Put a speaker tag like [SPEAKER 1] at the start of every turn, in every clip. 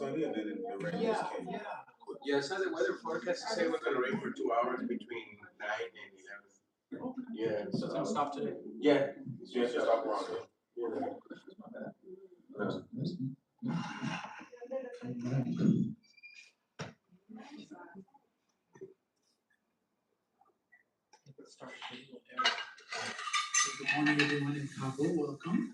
[SPEAKER 1] sunny, and then the rain just came.
[SPEAKER 2] Yeah, so the weather forecast said it was gonna rain for 2 hours between 9 and 11. Yeah, so
[SPEAKER 3] it's gonna stop today.
[SPEAKER 2] Yeah,
[SPEAKER 1] So you have to stop around there.
[SPEAKER 3] Good morning, everyone in Cabo. Welcome.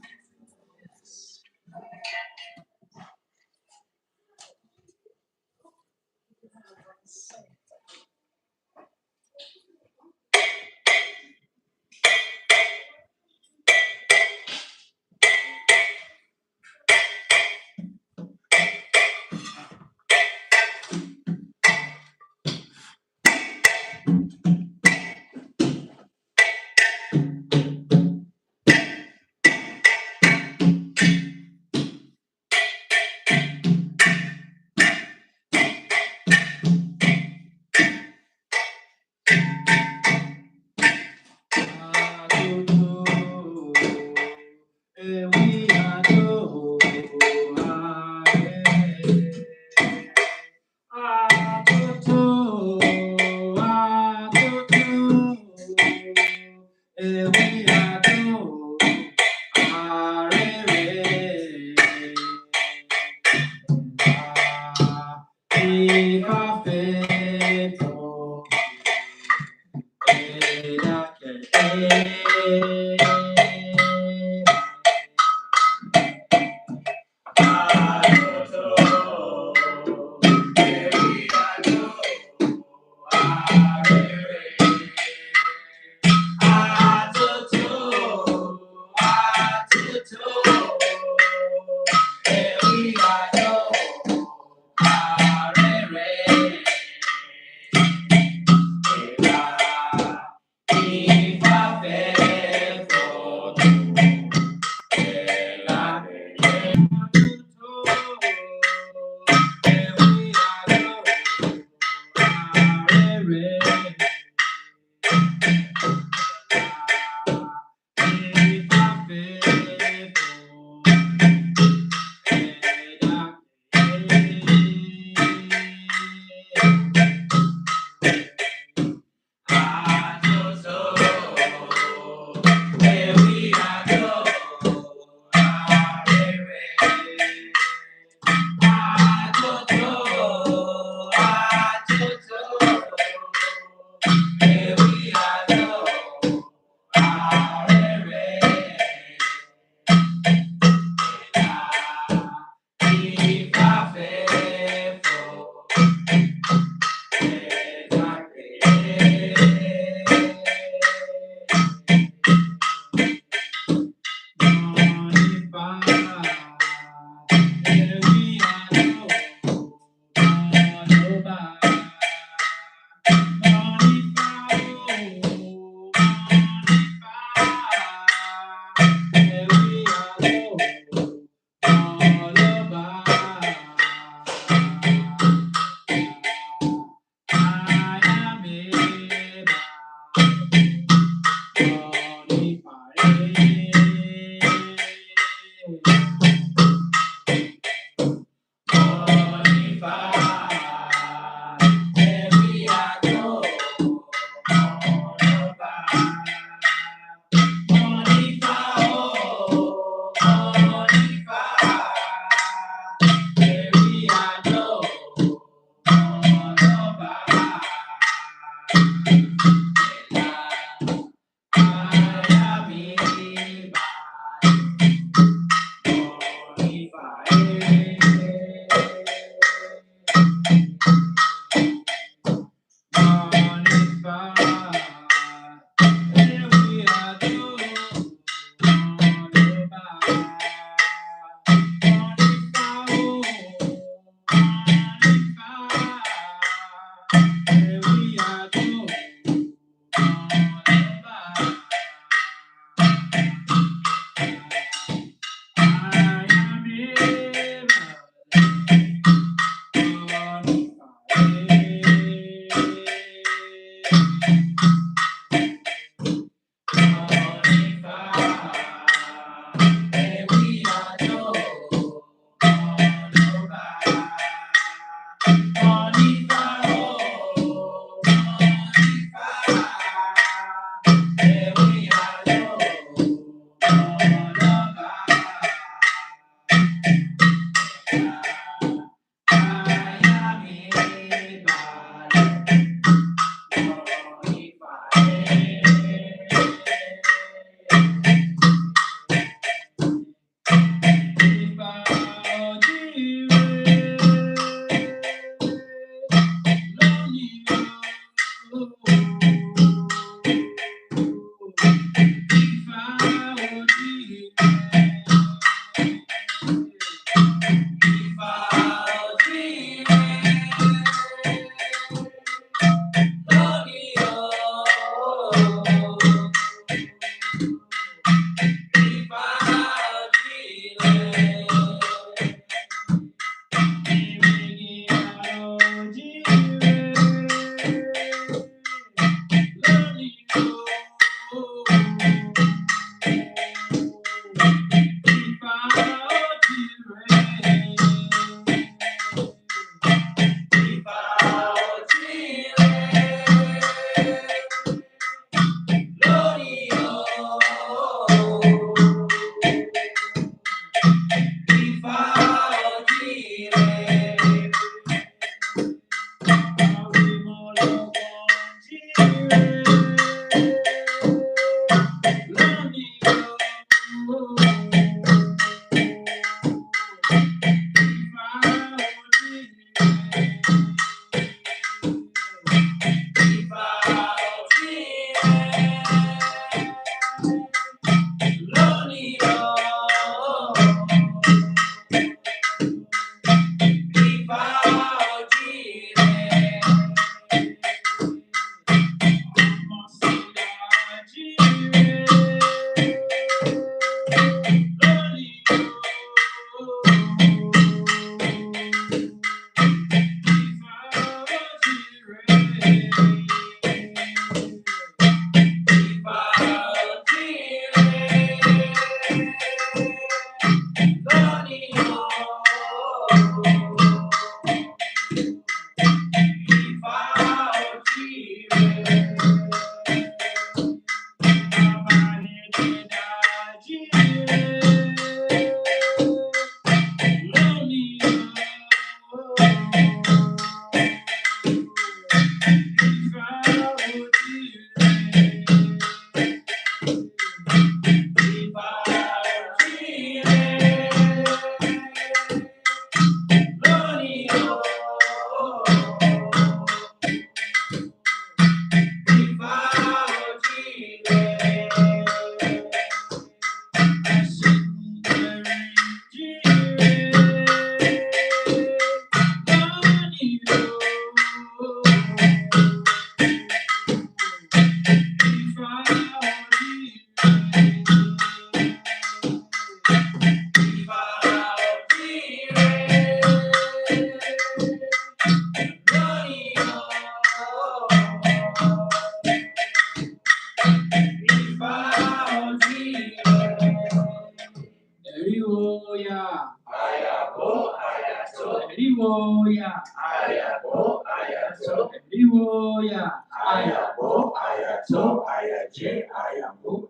[SPEAKER 3] Hallelujah.
[SPEAKER 2] Ayabo, ayato,
[SPEAKER 3] Hallelujah.
[SPEAKER 2] ayabo, ayato, ayaje, ayabo.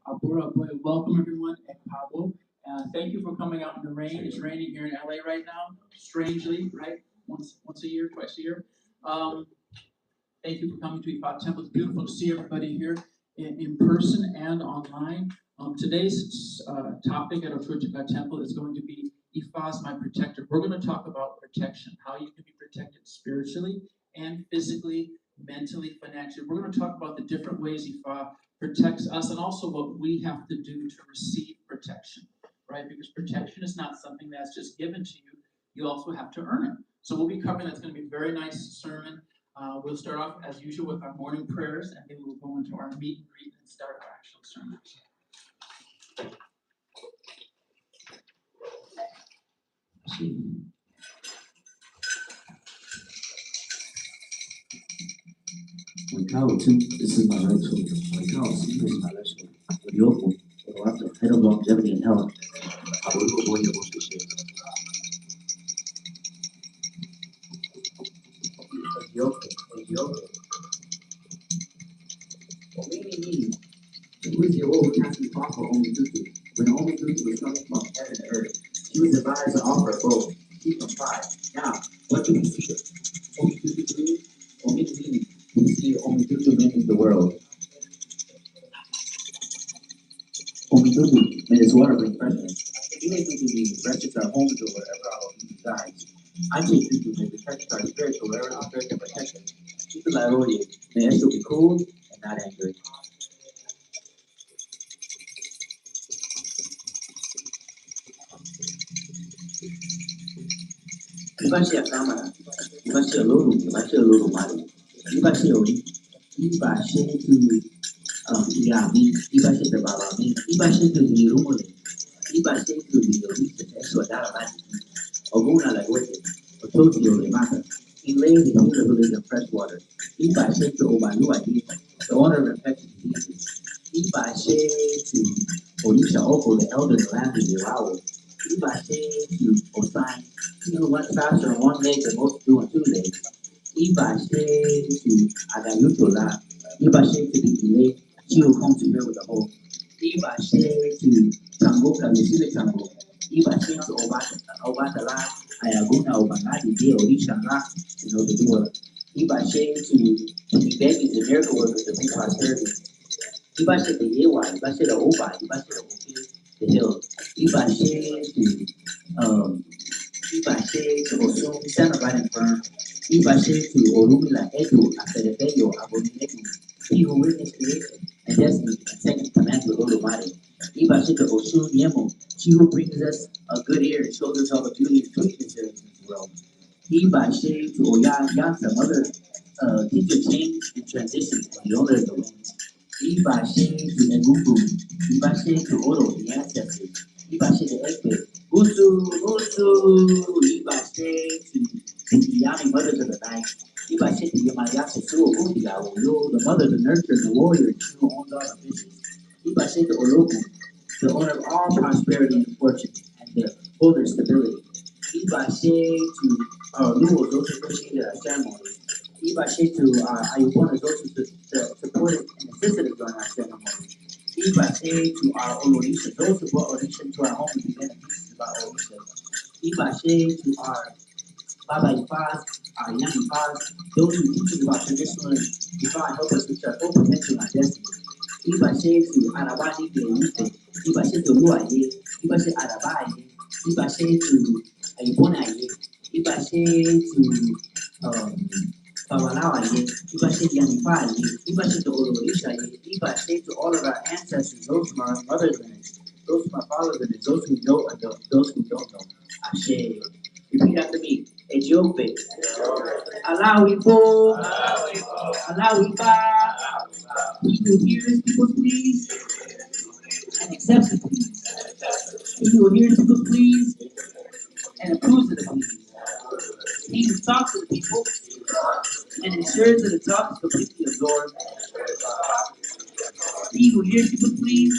[SPEAKER 3] Aboru Aboye. Welcome everyone at Cabo. Thank you for coming out in the rain. It's raining here in LA right now, strangely, right? Once a year, twice a year. Thank you for coming to Ifa Temple. It's beautiful to see everybody here in person and online. Today's topic at our church Ifa Temple is going to be Ifa is my protector. We're going to talk about protection, how you can be protected spiritually and physically, mentally, financially. We're going to talk about the different ways Ifa protects us and also what we have to do to receive protection, right? Because protection is not something that's just given to you. You also have to earn it. So we'll be covering that's going to be a very nice sermon. We'll start off as usual with our morning prayers, and then we'll go into our meet and greet and start our actual sermon.
[SPEAKER 4] This is my right shoulder. This is my left shoulder. The head of longevity and health. Aboru Aboye wants to share. Who is the old casting thought for Only Tutu? When Only Tutu was coming from heaven to earth, she was advised to offer both. She complied. Now, what do we see? Only Tutu do? Only Tutu. We see Only Tutu mending the world. Only Tutu made his water bring freshness. He made Tutu be refreshes our homes or wherever our need resides. I take Tutu may protect our spiritual wherever our spirit can protect us. Tutu Laroye, may Esther be cool and not angry. Ibashe ya kamera, ibashe ya loro, ibashe ya loro mali, ibashe ya ori, ibashe tu yami, ibashe tu baba mi, ibashe tu yirumole, ibashe tu yori, eso dara bati, oguna la gote, ototi yore mata, he lays in the wilderness of fresh water, ibashe tu obalu adi, the owner of infectious diseases, ibashe tu orisha oko, the elder in the land of Yerawo, ibashe tu osai. He who runs faster on one leg than most do on two legs. Ibashe to Agayutola. Ibashe to the delay. She will come to here with a hope. Ibashe to Tangoka, you see the Tango. Ibashe to Obatala. Ayaguna Obanadi, De Orishanga, you know the door. Ibashe to the babies, the miracle workers, the people are serving. Ibashe to Yewa, Ibashe to Oba, Ibashe to Obi, the hill. Ibashe to Ibashe to Osum, stand up right in front. Ibashe to Orumila Edu, Aferefeyo, Aboninedu, he who witnessed creation and destiny and second command to the Lord Almighty. Ibashe to Osun Yemo, she who brings us a good ear and shows us all the beauty and sweetness there is in this world. Ibashe to Oya Yansa, mother, teacher change and transition from the owner of the winds. Ibashe to Egungu, Ibashe to Oro, the ancestors. Ibashe to Ekpe, Usu, Ibashe to the Yami mothers of the night. Ibashe to Yamayasa Suo, the mother, the nurture, the warrior, who owns all the business. Ibashe to Oroku, the owner of all prosperity and fortune, and the holder of stability. Ibashe to our Luo, those who appreciated our ceremonies. Ibashe to our Ayubona, those who supported and assisted us during our ceremony. Ibashe to our Olorisha, those who brought Orisha to our home and began the pieces about Orisha. Ibashe to our Baba Ifas, our young Ifas, those who teach us about traditional Ifa and help us reach our full potential and destiny. Ibashe to Arabani de Yufe, Ibashe to Luaye, Ibashe Arabaye, Ibashe to Ayubonaye, Ibashe to Babalawaye, Ibashe to Yanifaye, Ibashe to Olorishaye, Ibashe to all of our ancestors, those from our motherlands, those from our fatherlands, those who know and those who don't know. Ashe. Repeat after me. Ethiopia. Alawipo. Alawipa. He who hears people's pleas and accepts the pleas. He who hears people's pleas and approves of the pleas. He who talks to the people and ensures that the talk is completely absorbed. He who hears people's pleas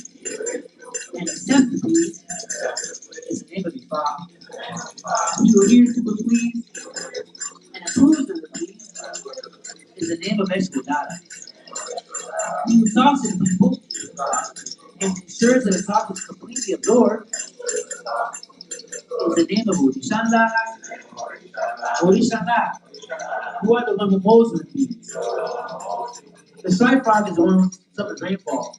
[SPEAKER 4] and accepts the pleas is the name of the Father. He who hears people's pleas and approves of the pleas is the name of Eshwadada. He who talks to the people and ensures that the talk is completely absorbed is the name of Orishanda. Orishanda, who are the one who mows the fields. The stripe frog is the one who suffers rainfall.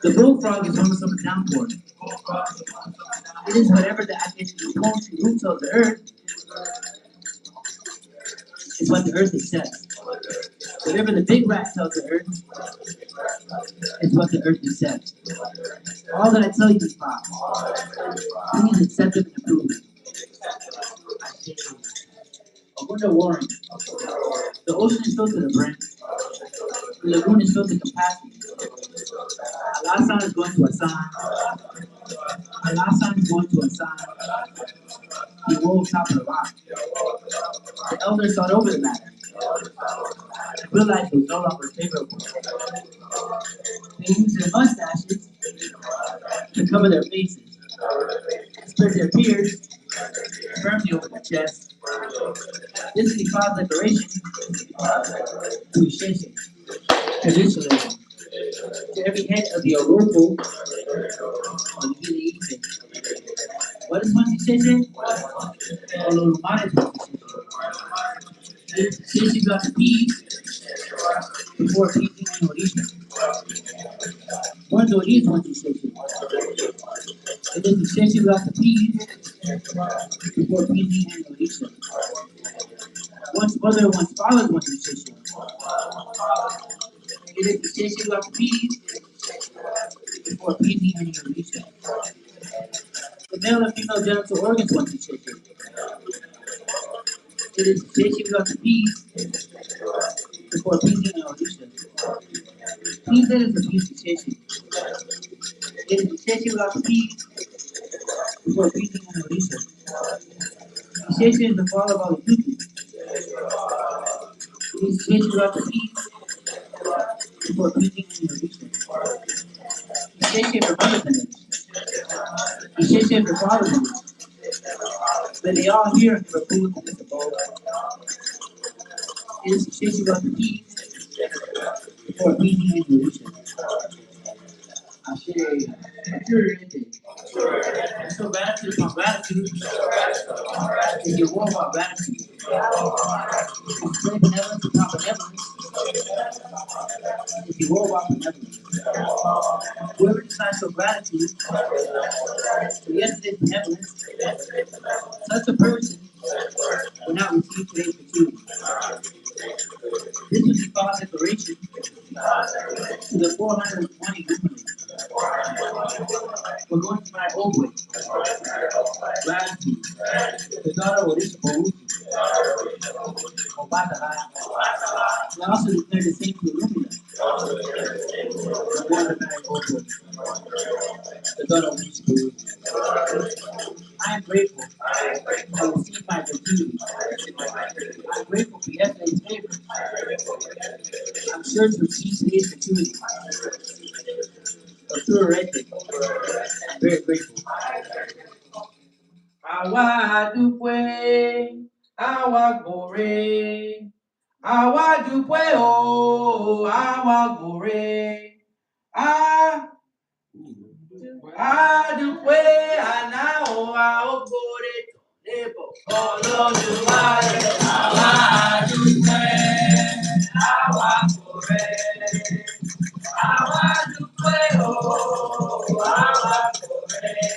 [SPEAKER 4] The bullfrog is the one who suffers downpour. It is whatever the roots of the earth is what the earth accepts. Whatever the big rat tells the earth is what the earth accepts. All that I tell you is Bob. Please accept it and approve it. Aboru Warren. The ocean is filled to the brim. The lagoon is filled to capacity. Alasan is going to Asan. Alasan is going to Asan. He rolled top of the rock. The elders thought over the matter and realized it was no longer favorable. They used their mustaches to cover their faces, spread their beards firmly over their chests. This is the cause declaration to Isheshe, traditionalism, to every head of the Oropo on the evening. What is one Isheshe? Olorumare is one Isheshe. Isheshe got the peas before peasing and Orisha. One Dori is one Isheshe. It is Isheshe got the peas before peasing and Orisha. One's mother, one's father, one's Isheshe. It is Isheshe got the peas before peasing and Orisha. The male and female genital organs one's Isheshe. It is Isheshe got the peas before peasing and Orisha. Peas that is a peas Isheshe. It is Isheshe got the peas before peasing and Orisha. Isheshe is the father of all the people. It is Isheshe got the peas before peasing and Orisha. Isheshe for mother's image. Isheshe for father's image. But they all hear and give food to the bowl. It is Isheshe got the peas before peasing and Orisha. Ashe, so gratitude upon gratitude is your war about gratitude. Display benevolence upon benevolence is your war about benevolence. Whoever decides for gratitude for yesterday's benevolence, such a person will not receive today's gratuity. This was the Father's declaration to the 420 Lumines. We're going to my Aboru Aboye, the daughter of Aboru Aboye. We also declare the same to Lumina. We're going to my Aboru, the daughter of Aboru. I am grateful I received my gratuity. I'm grateful for yesterday's favor. I'm sure to receive today's gratuity. I'm very grateful. Àwa dúpẹ́, àwa gbọ̀rẹ́, àwa dúpẹ́ o, àwa gbọ̀rẹ́, a dúpẹ́ àná o, a ó gbọ̀rẹ́ lébọ̀. Olódùmarè, àwa dúpẹ́, àwa gbọ̀rẹ́, àwa dúpẹ́ o, àwa gbọ̀rẹ́.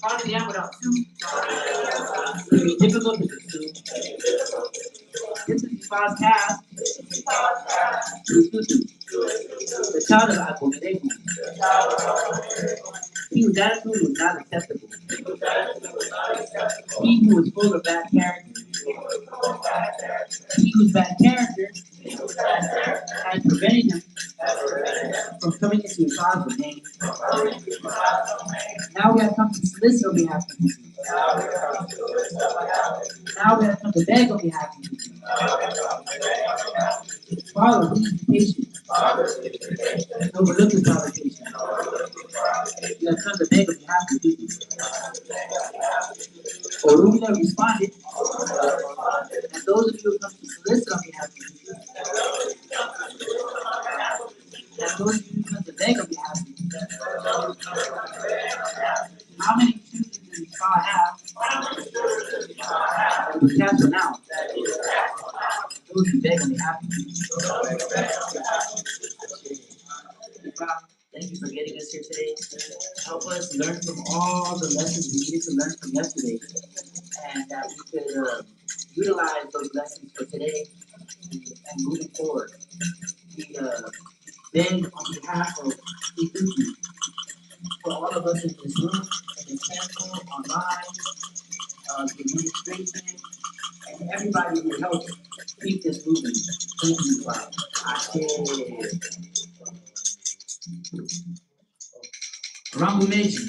[SPEAKER 3] Probably the end without two. It's gonna be difficult to do. This is Ifa's cast. The child of Aboru. He was attitude was not acceptable. He who was full of bad character. He whose bad character had prevented him from coming into his father's domain. Now we have come to solicit on behalf of you. Now we have come to beg on behalf of you. Father, please be patient. Overlook this provocation. You have come to beg on behalf of you. Orumila responded, and those of you who come to solicit on behalf of you, and those of you who come to beg on behalf of you, how many children does God have? That we cast them out. Those who beg on behalf of you. God, thank you for getting us here today. Help us learn from all the lessons we needed to learn from yesterday, and that we could utilize those lessons for today and moving forward. We beg on behalf of we thank you for all of us in this room, in the temple, online, the administration, and everybody who helped keep this moving. Thank you, Father. Rambo Meji.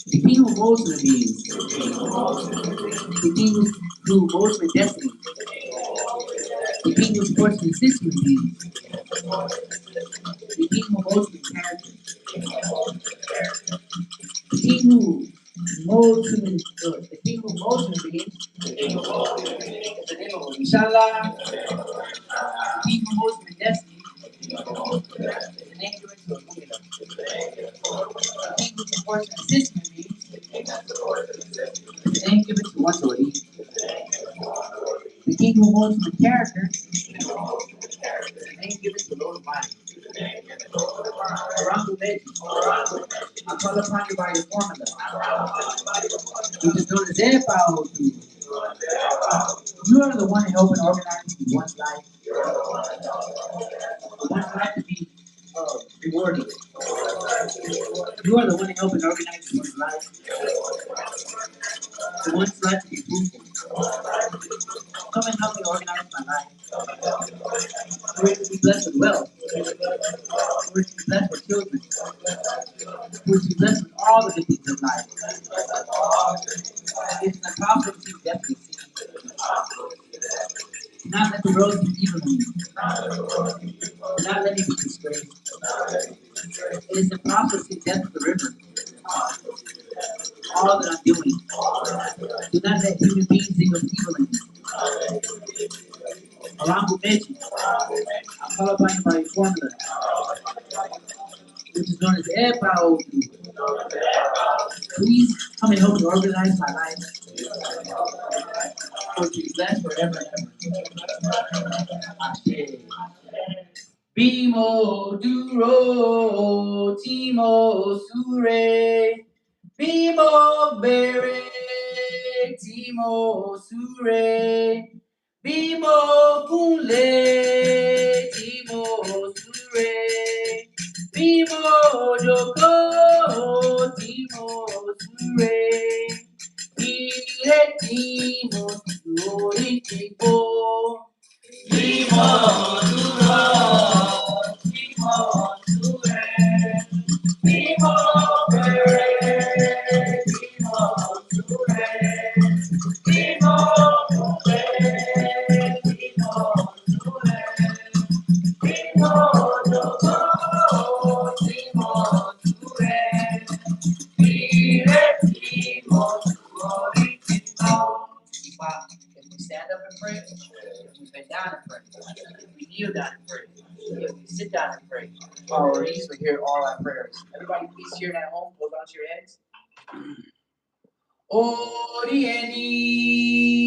[SPEAKER 3] The king who molds the beings. The king who molds with destiny. The king who supports the system beings. The king who molds with character. The king who molds human the king who molds human beings. The name of Inshallah. The king who molds with destiny. The name given to a Mu'minah. The king who supports the system beings. The name given to one Lord. The king who molds with character. The name given to Lord Almighty. Rambo Meji. I call upon you by your formula. Which is known as Aboru. You are the one helping organize one's life. One's life to be rewarded. You are the one helping organize one's life. For one's life to be fruitful. Come and help me organize my life. For it to be blessed with wealth. For it to be blessed with children. For it to be blessed with all the good things of life. It's an impossible to definitely see. Do not let the road be evil in you. Do not let me be disgraced. It is impossible to see death of the river. All that I'm doing. Do not let human beings think of evil in you. Aboru Meji. I call upon you by your formula, which is known as Aboru. Please come and help me organize my life. For it to be blessed forever and ever. Bimo duro, timo sure. Bimo bere, timo sure. Bimo kule, timo sure. Bimo joko, timo sure. Ire timo sure, timo. Bimo duro, timo sure. Bimo bere, timo sure. Bimo kule, timo sure. Bimo joko, timo sure. Ire timo sure, timo. If we stand up and pray, if we bend down and pray, if we kneel down and pray, if we sit down and pray, our ears will hear all our prayers. Everybody, please hear at home. Hold on to your heads. Orieni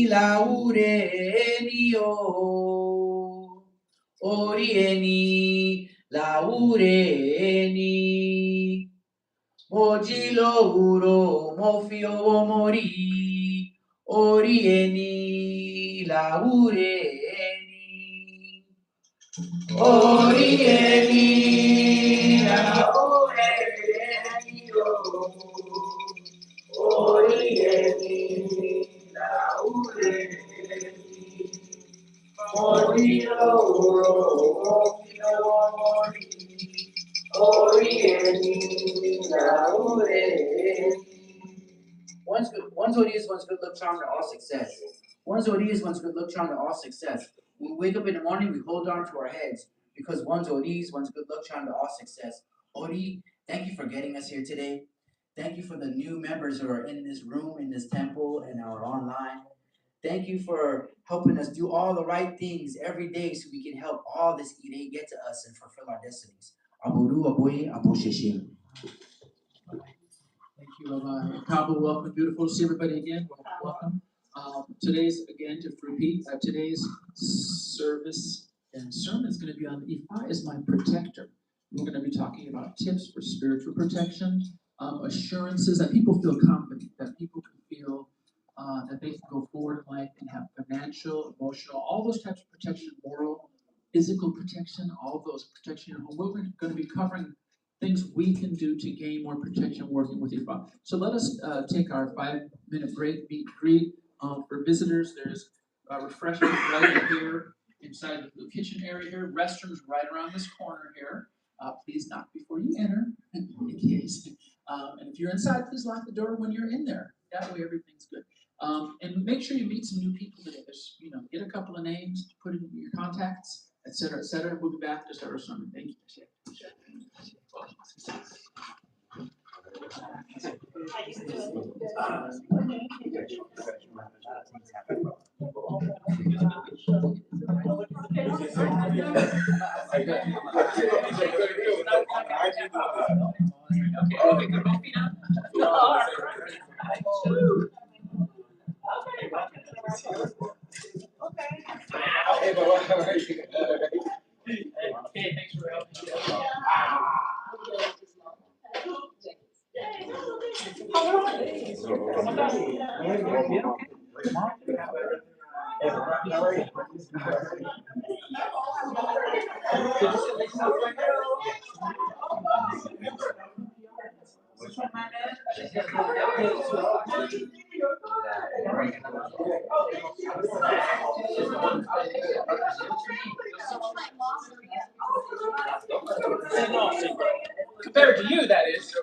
[SPEAKER 3] laureni o. Orieni laureni.
[SPEAKER 4] Mojilo uro, mofio o mori, orieni, laureni. Orieni, laureni, orieni, laureni. Mojilo uro, mofio o mori, orieni, laureni. One's Odious, one's good luck charm to all success. One's Odious, one's good luck charm to all success. When we wake up in the morning, we hold on to our heads because one's Odious, one's good luck charm to all success. Odi, thank you for getting us here today. Thank you for the new members who are in this room, in this temple, and are online. Thank you for helping us do all the right things every day so we can help all this Ide get to us and fulfill our destinies. Aboru Aboye Abosheshe.
[SPEAKER 3] Thank you, Cabo, welcome, beautiful. See everybody again. Welcome. Today's, again, to repeat, today's service and sermon is going to be on Ifa is my protector. We're going to be talking about tips for spiritual protection, assurances that people feel confident, that people can feel that they can go forward in life and have financial, emotional, all those types of protection, moral, physical protection, all those protection in your home. We're going to be covering things we can do to gain more protection working with Ifa. So let us take our 5-minute break, meet and greet. For visitors, there's refreshments right here inside the kitchen area here. Restrooms right around this corner here. Please knock before you enter, in case. And if you're inside, please lock the door when you're in there. That way everything's good. And make sure you meet some new people today. There's, get a couple of names, put in your contacts, et cetera, et cetera. We'll be back to start our sermon. Thank you. Okay, thanks for helping. Compared to you, that is.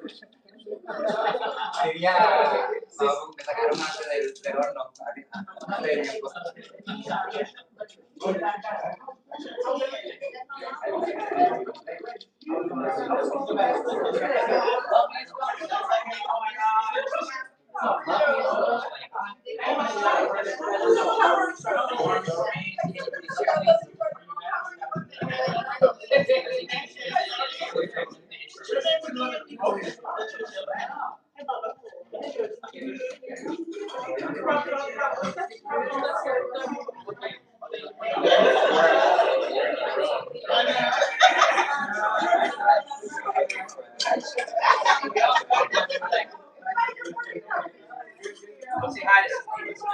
[SPEAKER 3] Say hi to some people.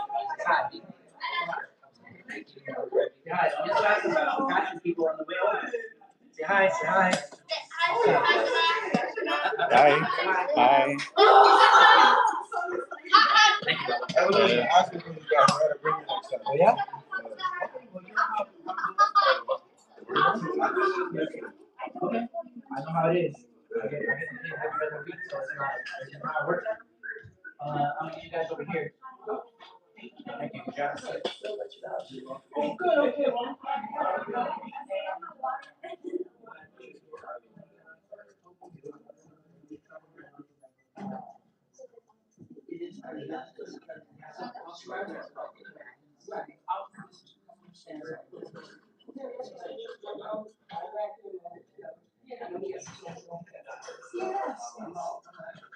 [SPEAKER 3] Guys, I'm just talking about catching people on the way over. Say hi, say hi.
[SPEAKER 1] Hi. Hi.
[SPEAKER 2] I was just asking for you guys how to bring it next time.
[SPEAKER 4] Oh, yeah? Okay. I know how it is. I get every other week, so it's not how it works. I'm gonna get you guys over here. Thank you. Good job. Oh, good. Okay. Well.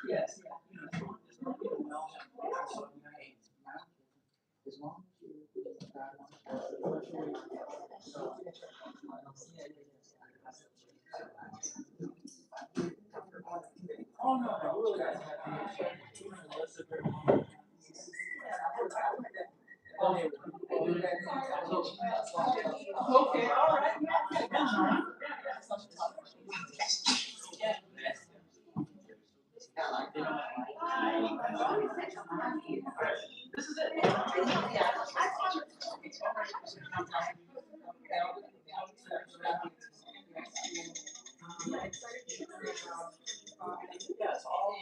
[SPEAKER 4] Yes. Oh no,
[SPEAKER 3] Okay, all right. This is it. Yes, all.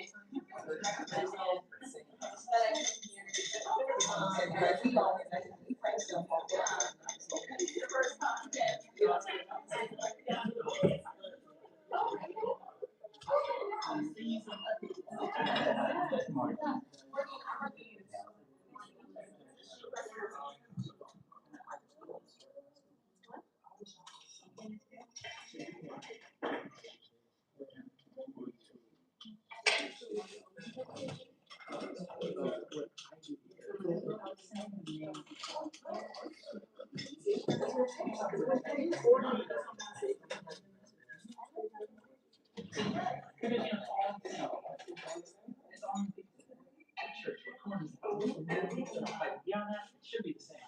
[SPEAKER 3] Beyond that, it should be the same.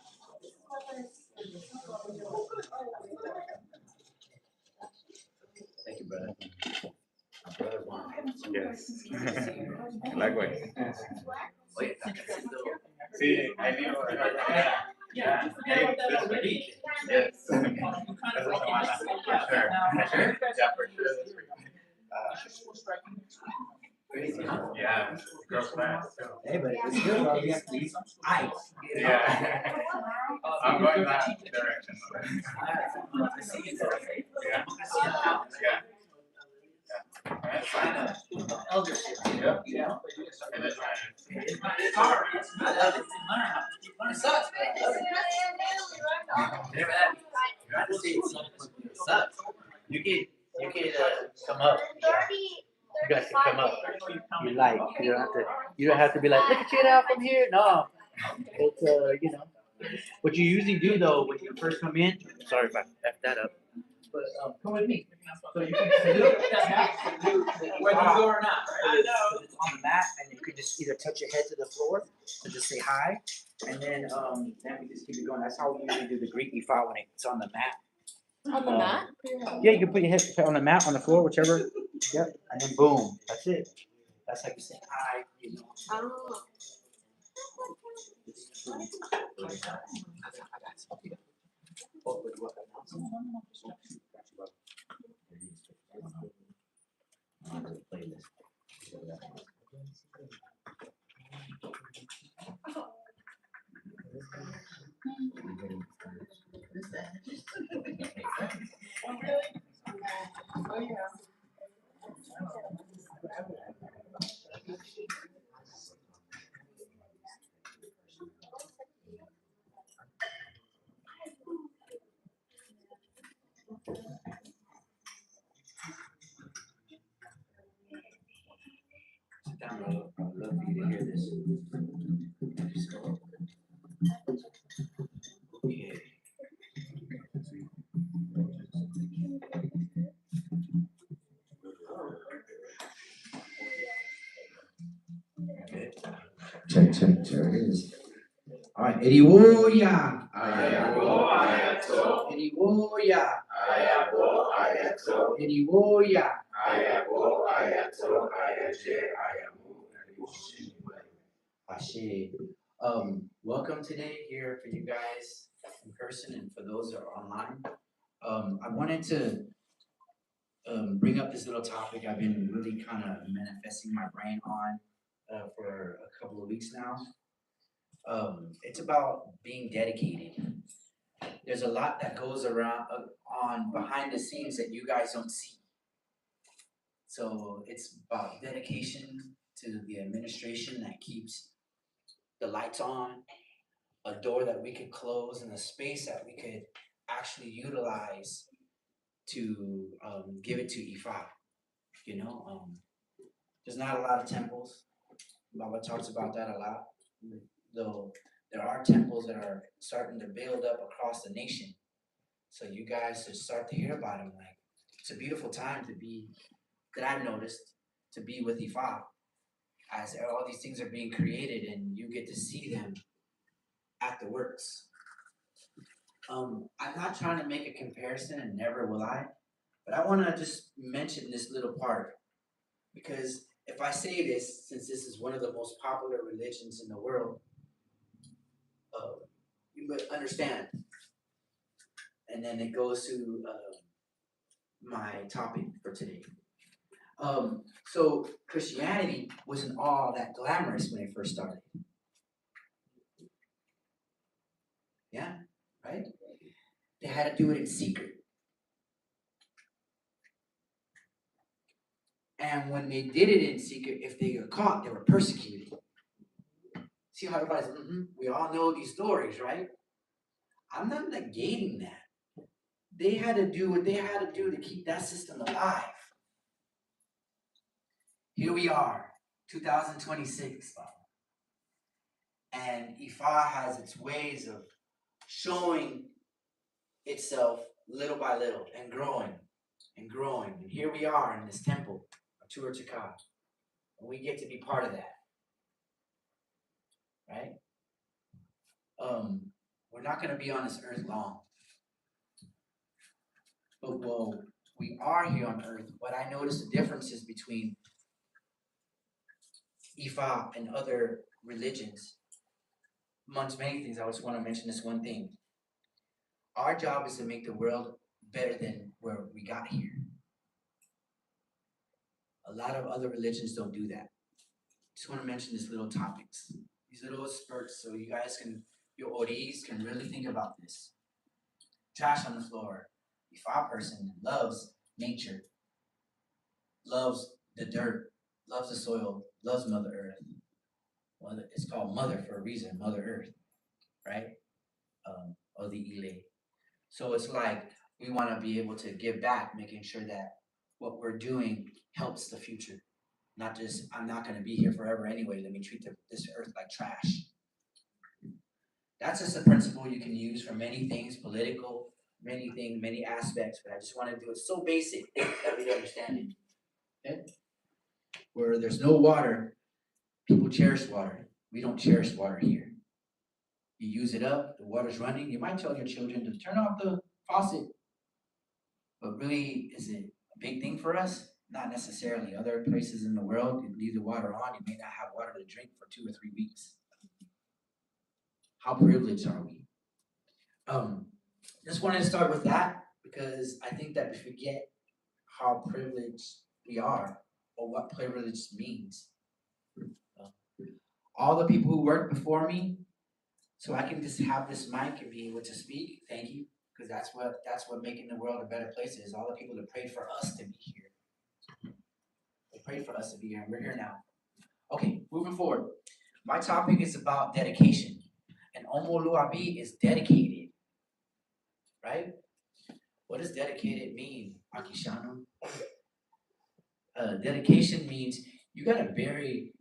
[SPEAKER 1] Thank you, brother. Yes. Likewise. Sí, I knew.
[SPEAKER 3] Yeah, you forget about that already.
[SPEAKER 1] Yes. Esa semana. For sure. Yeah, for sure. Yeah, girls fast.
[SPEAKER 4] Hey, but it's good, bro. You have to use ice.
[SPEAKER 1] Yeah. I'm going that direction. Yeah. Yeah.
[SPEAKER 3] Eldership.
[SPEAKER 1] Yeah.
[SPEAKER 3] Yeah.
[SPEAKER 1] And then
[SPEAKER 3] It's hard. It's not eldership. Learn. It sucks.
[SPEAKER 5] Never that. You have to say it sucks. You can come up. You guys can come up. You like. You don't have to be like, look at you out from here. No. It's you know. What you usually do though when you first come in. Sorry if I F that up. But come with me. So you can salute
[SPEAKER 3] Whether you go or not.
[SPEAKER 5] because it's on the mat, and you can just either touch your head to the floor to just say hi, and then we just keep it going. That's how we usually do the Greek Ifa when it's on the mat.
[SPEAKER 6] On the mat?
[SPEAKER 5] Yeah, you can put your head on the mat, on the floor, whichever. Yep, and then boom, that's it. That's how you say hi. You know.
[SPEAKER 6] Oh. Oh, yeah.
[SPEAKER 5] Sit down, bro. I would love for you to hear this. Okay. Okay.
[SPEAKER 4] Check, check, check. It is. All right. Ediwoya.
[SPEAKER 2] Ayabo, ayato,
[SPEAKER 4] Ediwoya.
[SPEAKER 2] ayabo, ayato,
[SPEAKER 4] Ediwoya.
[SPEAKER 2] ayabo, ayato, ayaje, ayamu,
[SPEAKER 5] Ashe. Welcome today here for you guys in person and for those that are online. I wanted to bring up this little topic I've been really kind of manifesting my brain on for a couple of weeks now. It's about being dedicated. There's a lot that goes around on behind the scenes that you guys don't see. So it's about dedication to the administration that keeps the lights on, a door that we could close, and a space that we could actually utilize to give it to Ifa. You know, there's not a lot of temples. Baba talks about that a lot. Though there are temples that are starting to build up across the nation. So you guys should start to hear about them. Like it's a beautiful time to be that I've noticed to be with Ifa. as all these things are being created and you get to see them at the works. I'm not trying to make a comparison, and never will I, but I want to just mention this little part because if I say this, since this is one of the most popular religions in the world, uh, you would understand. And then it goes to my topic for today. So Christianity wasn't all that glamorous when it first started. Yeah, right? They had to do it in secret. And when they did it in secret, if they got caught, they were persecuted. See how everybody's, we all know these stories, right? I'm not negating that. They had to do what they had to do to keep that system alive. Here we are, 2026, and Ifa has its ways of showing itself little by little and growing and growing. And here we are in this temple of Tuartaka, and we get to be part of that, right? We're not going to be on this earth long, but well, we are here on earth. But I noticed the differences between Ifa and other religions. Amongst many things, I just want to mention this one thing. Our job is to make the world better than where we got here. A lot of other religions don't do that. Just want to mention these little topics, these little spurts, so you guys can, your Oris can really think about this. Trash on the floor. If a person loves nature, loves the dirt, loves the soil, loves Mother Earth. Well, it's called Mother for a reason, Mother Earth, right? Or the Ile. So it's like we want to be able to give back, making sure that what we're doing helps the future. Not just, I'm not going to be here forever anyway, let me treat this earth like trash. That's just a principle you can use for many things, political, many things, many aspects, but I just want to do it so basic that we understand it. Okay? Where there's no water, people cherish water. We don't cherish water here. You use it up, the water's running. You might tell your children to turn off the faucet, but really, is it a big thing for us? Not necessarily. Other places in the world, you leave the water on, you may not have water to drink for 2 or 3 weeks. How privileged are we? Just wanted to start with that because I think that we forget how privileged we are or what privilege means. All the people who worked before me, so I can just have this mic and be able to speak. Thank you, because that's what making the world a better place is. All the people that prayed for us to be here. They prayed for us to be here, and we're here now. Okay, moving forward. My topic is about dedication, and Omoluabi is dedicated, right? What does dedicated mean, Akishano? Dedication means you gotta bury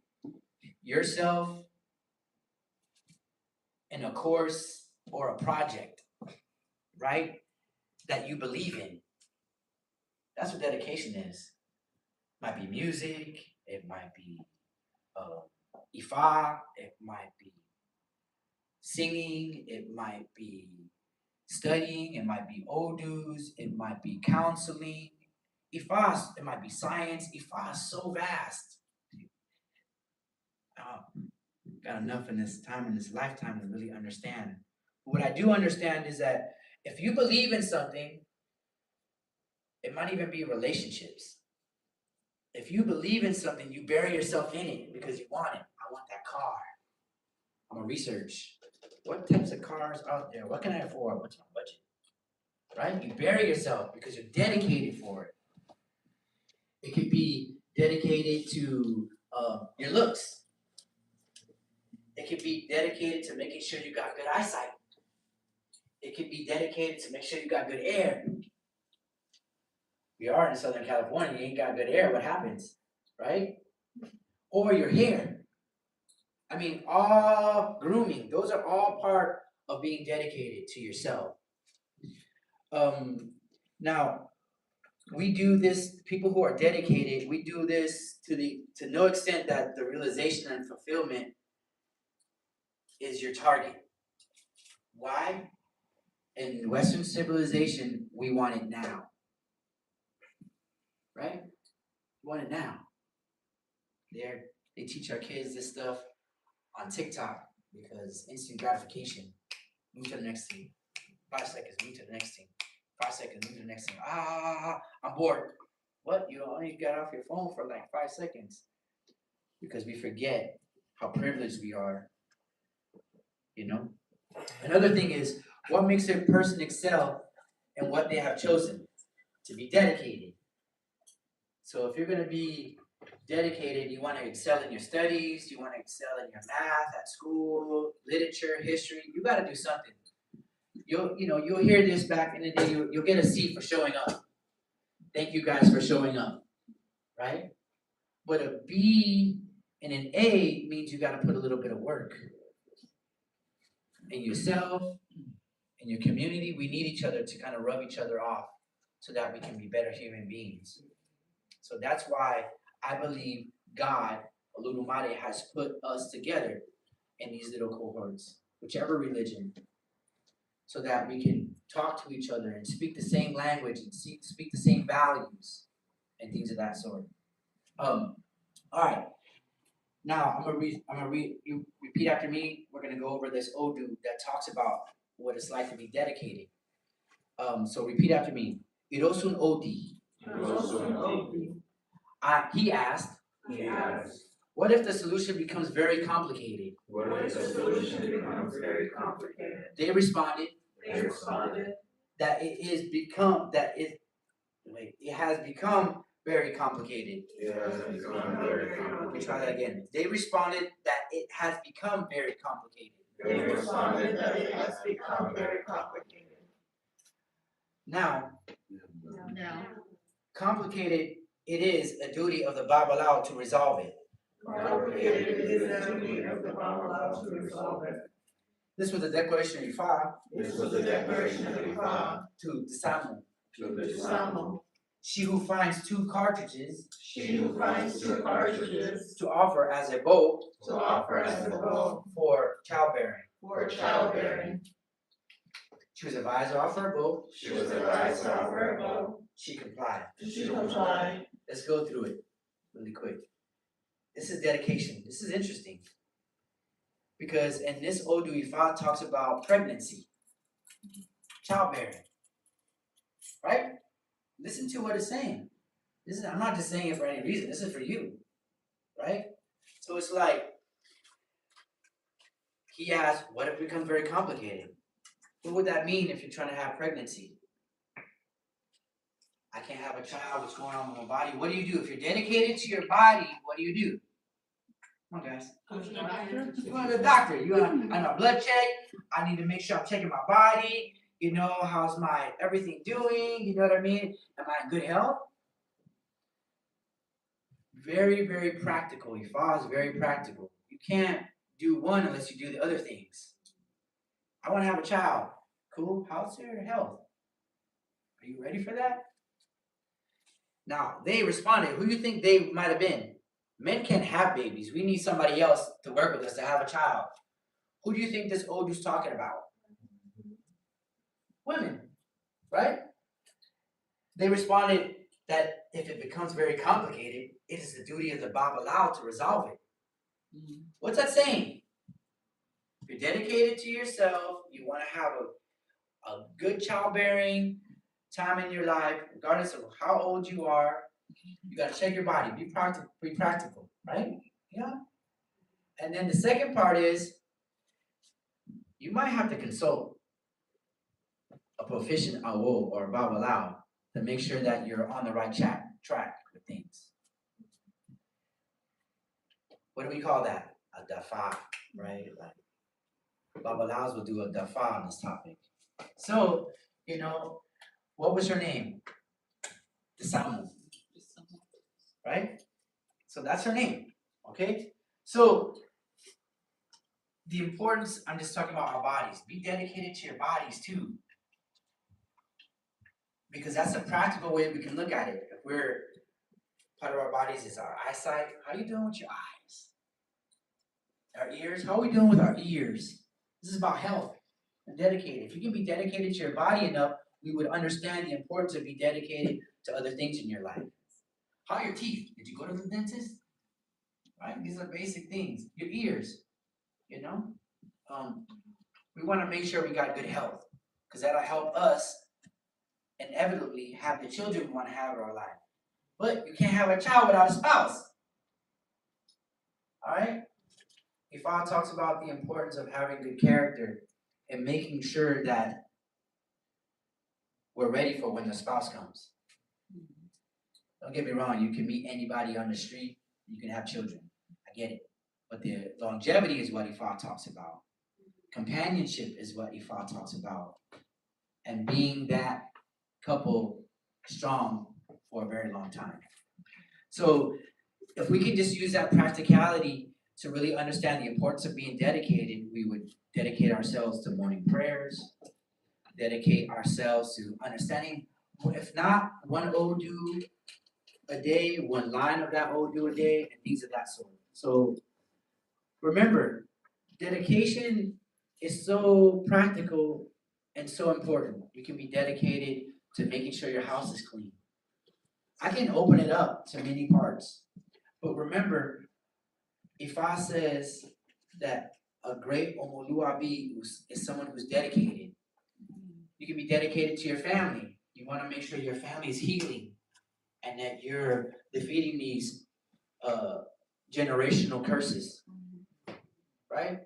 [SPEAKER 5] yourself in a course or a project, right? That you believe in. That's what dedication is. Might be music, it might be Ifa, it might be singing, it might be studying, it might be odus, it might be counseling. Ifa, it might be science. Ifa is so vast. Got enough in this time, in this lifetime, to really understand. What I do understand is that if you believe in something, it might even be relationships. If you believe in something, you bury yourself in it because you want it. I want that car. I'm gonna research what types of cars out there. What can I afford? What's my budget? Right? You bury yourself because you're dedicated for it. It could be dedicated to your looks. It could be dedicated to making sure you got good eyesight. It could be dedicated to make sure you got good air. We are in Southern California, you ain't got good air, what happens? Right? Or your hair. I mean, all grooming, those are all part of being dedicated to yourself. Now, we do this, people who are dedicated, we do this to no extent that the realization and fulfillment is your target. Why? In Western civilization, we want it now. Right? We want it now. They teach our kids this stuff on TikTok because instant gratification. Move to the next thing. 5 seconds, move to the next thing. 5 seconds, move to the next thing. I'm bored. What? You only got off your phone for like 5 seconds. Because we forget how privileged we are. You know? Another thing is, what makes a person excel in what they have chosen? To be dedicated. So if you're going to be dedicated, you want to excel in your studies, you want to excel in your math at school, literature, history, you got to do something. You'll hear this back in the day, you'll get a C for showing up. Thank you guys for showing up, right? But a B and an A means you got to put a little bit of work. In yourself, in your community, we need each other to kind of rub each other off so that we can be better human beings. So that's why I believe God, Oludumare, has put us together in these little cohorts, whichever religion, so that we can talk to each other and speak the same language and speak the same values and things of that sort. All right. Now I'm gonna read. You repeat after me. We're gonna go over this Odu that talks about what it's like to be dedicated. So repeat after me. Irosun Odi. He asked. What if the solution becomes very complicated? They responded. That it has become very complicated. Let me try that again. They responded that it has become very complicated. Now, complicated, it is a duty of the Babalawo to resolve it. This was a declaration of Ifa to Disamo. She who finds two cartridges to offer as a bow for childbearing. She was advised to offer a bow. She complied. Let's go through it really quick. This is dedication. This is interesting. Because in this Odu Ifa talks about pregnancy, childbearing. Right? Listen to what it's saying. I'm not just saying it for any reason. This is for you. Right? So it's like, he asked, what if it becomes very complicated? What would that mean if you're trying to have pregnancy? I can't have a child. What's going on with my body? What do you do? If you're dedicated to your body, what do? Come on, guys. Go to the doctor. You want a blood check? I need to make sure I'm checking my body. How's my everything doing? You know what I mean? Am I in good health? Very, very practical. Ifa is very practical. You can't do one unless you do the other things. I want to have a child. Cool. How's your health? Are you ready for that? Now, they responded. Who do you think they might have been? Men can't have babies. We need somebody else to work with us to have a child. Who do you think this Odu's talking about? Women, right? They responded that if it becomes very complicated, it is the duty of the Babalawo to resolve it. What's that saying? If you're dedicated to yourself, you want to have a good childbearing time in your life, regardless of how old you are, you got to check your body. Be practical, right? Yeah. And then the second part is, you might have to consult a proficient awo or babalawo to make sure that you're on the right track with things. What do we call that? A dafa, right? Like babalawos will do a dafa on this topic. So, what was her name? Desamu. Right? So that's her name. Okay? So the importance, I'm just talking about our bodies. Be dedicated to your bodies too. because that's a practical way we can look at it. If we're part of our bodies is our eyesight. How you doing with your eyes? Our ears. How are we doing with our ears? This is about health and dedicated. If you can be dedicated to your body enough, we would understand the importance of being dedicated to other things in your life. How are your teeth? Did you go to the dentist? Right? These are basic things. Your ears, you know? We want to make sure we got good health because that'll help us inevitably have the children we want to have in our life. But you can't have a child without a spouse. All right? Ifa talks about the importance of having good character and making sure that we're ready for when the spouse comes. Don't get me wrong, you can meet anybody on the street, you can have children. I get it. But the longevity is what Ifa talks about. Companionship is what Ifa talks about. And being that couple strong for a very long time. So if we can just use that practicality to really understand the importance of being dedicated, we would dedicate ourselves to morning prayers, dedicate ourselves to understanding, if not one Odu a day, one line of that Odu a day, and things of that sort. So remember, dedication is so practical and so important. You can be dedicated to making sure your house is clean. I can open it up to many parts. But remember, Ifa says that a great Omoluabi is someone who's dedicated. You can be dedicated to your family. You want to make sure your family is healing and that you're defeating these generational curses, right?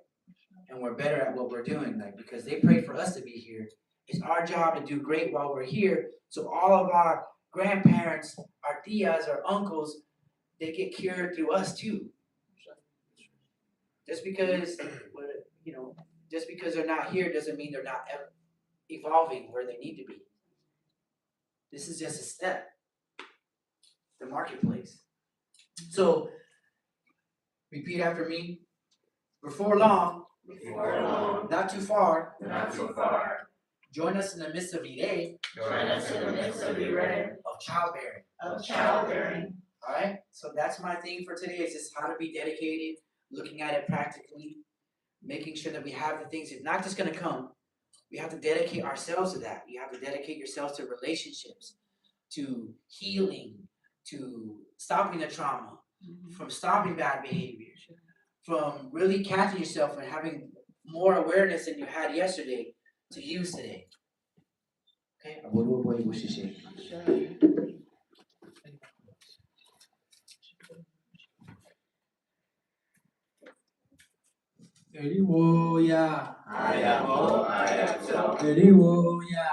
[SPEAKER 5] And we're better at what we're doing, like because they prayed for us to be here. It's our job to do great while we're here. So all of our grandparents, our tias, our uncles, they get cured through us too. Just because just because they're not here doesn't mean they're not evolving where they need to be. This is just a step, the marketplace. So repeat after me. Before long, not too far, join us in the midst of Ire of childbearing. All right. So that's my theme for today. Is just how to be dedicated, looking at it practically, making sure that we have the things. It's not just going to come. We have to dedicate ourselves to that. You have to dedicate yourselves to relationships, to healing, to stopping the trauma, from stopping bad behavior, from really catching yourself and having more awareness than you had yesterday to use today. Okay? Aboru Aboye, what's your share?
[SPEAKER 3] Eriwoya.
[SPEAKER 1] Ayabo, ayato.
[SPEAKER 3] Eriwoya.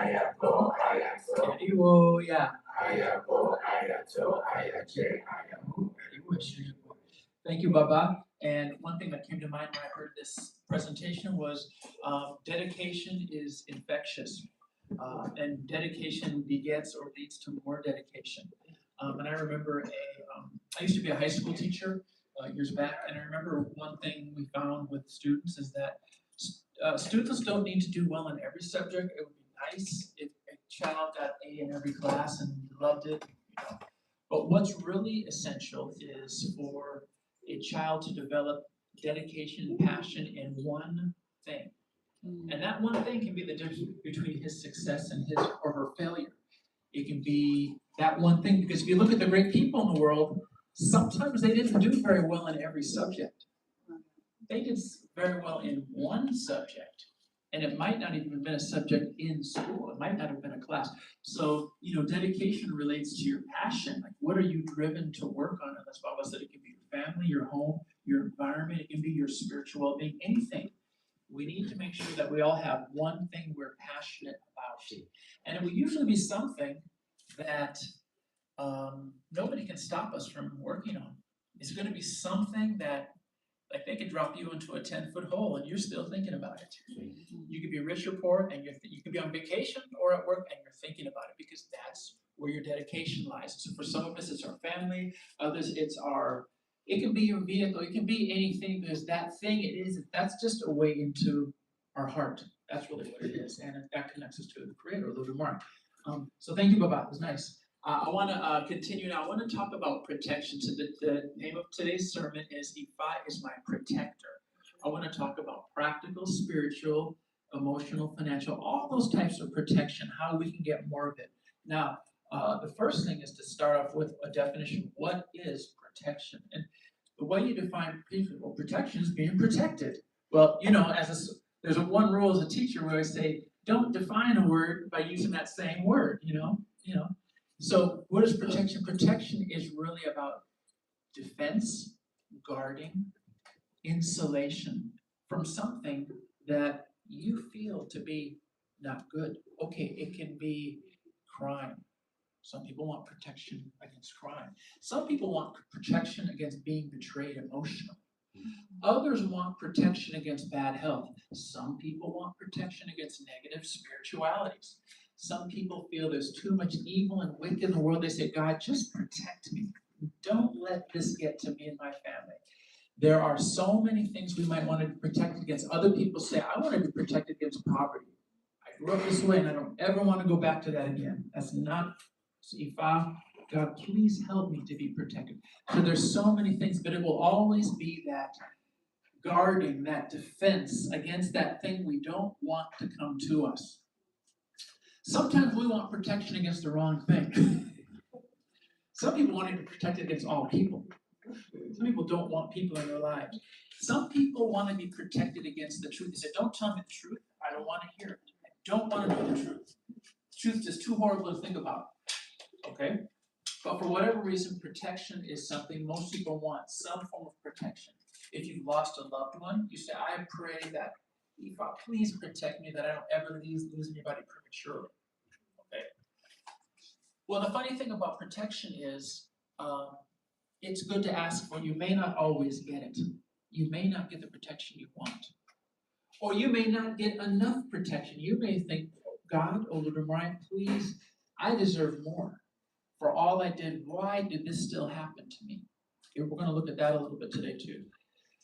[SPEAKER 1] Ayabo, ayato.
[SPEAKER 3] Eriwoya.
[SPEAKER 1] Ayabo, ayato, ayache, ayabo.
[SPEAKER 3] Thank you, Baba. And one thing that came to mind when I heard this presentation was dedication is infectious. And dedication begets or leads to more dedication. And I remember I used to be a high school teacher years back, and I remember one thing we found with students is that students don't need to do well in every subject. It would be nice if a child got A in every class and loved it, But what's really essential is for a child to develop dedication and passion in one thing. And that one thing can be the difference between his success and his or her failure. It can be that one thing, because if you look at the great people in the world, sometimes they didn't do very well in every subject. They did very well in one subject, and it might not even have been a subject in school. It might not have been a class. So, dedication relates to your passion. Like, what are you driven to work on? And that's Baba said it can be your family, your home, your environment. It can be your spiritual well-being, anything. We need to make sure that we all have one thing we're passionate about. And it will usually be something that nobody can stop us from working on. It's going to be something that, like, they could drop you into a 10-foot hole and you're still thinking about it. You could be rich or poor, and you could be on vacation or at work and you're thinking about it, because that's where your dedication lies. So for some of us, it's our family. Others, it can be your vehicle. It can be anything, because that thing that's just a way into our heart. That's really what it is. And that connects us to the Creator, Lord Mark. So thank you, Baba. It was nice. I want to continue now. I want to talk about protection. So the name of today's sermon is Ifa is my protector. I want to talk about practical, spiritual, emotional, financial, all those types of protection, how we can get more of it. Now, the first thing is to start off with a definition. What is protection? And the way you define protection is being protected. Well, there's a one rule as a teacher where I say, don't define a word by using that same word, So what is protection? Protection is really about defense, guarding, insulation from something that you feel to be not good. Okay, it can be crime. Some people want protection against crime. Some people want protection against being betrayed emotionally. Others want protection against bad health. Some people want protection against negative spiritualities. Some people feel there's too much evil and wicked in the world. They say, God, just protect me. Don't let this get to me and my family. There are so many things we might want to be protected against. Other people say, I want to be protected against poverty. I grew up this way and I don't ever want to go back to that again. That's not Ifa. God, please help me to be protected. So there's so many things, but it will always be that guarding, that defense against that thing we don't want to come to us. Sometimes we want protection against the wrong thing. Some people want to be protected against all people. Some people don't want people in their lives. Some people want to be protected against the truth. They say, don't tell me the truth. I don't want to hear it. I don't want to know the truth. The truth is too horrible to think about. Okay? But for whatever reason, protection is something most people want, some form of protection. If you've lost a loved one, you say, I pray that, Ifa, please protect me, that I don't ever lose anybody prematurely. Okay? Well, the funny thing about protection is, it's good to ask for. You may not always get it. You may not get the protection you want. Or you may not get enough protection. You may think, God, Olodumare, please, I deserve more. For all I did, why did this still happen to me? Okay, we're going to look at that a little bit today too.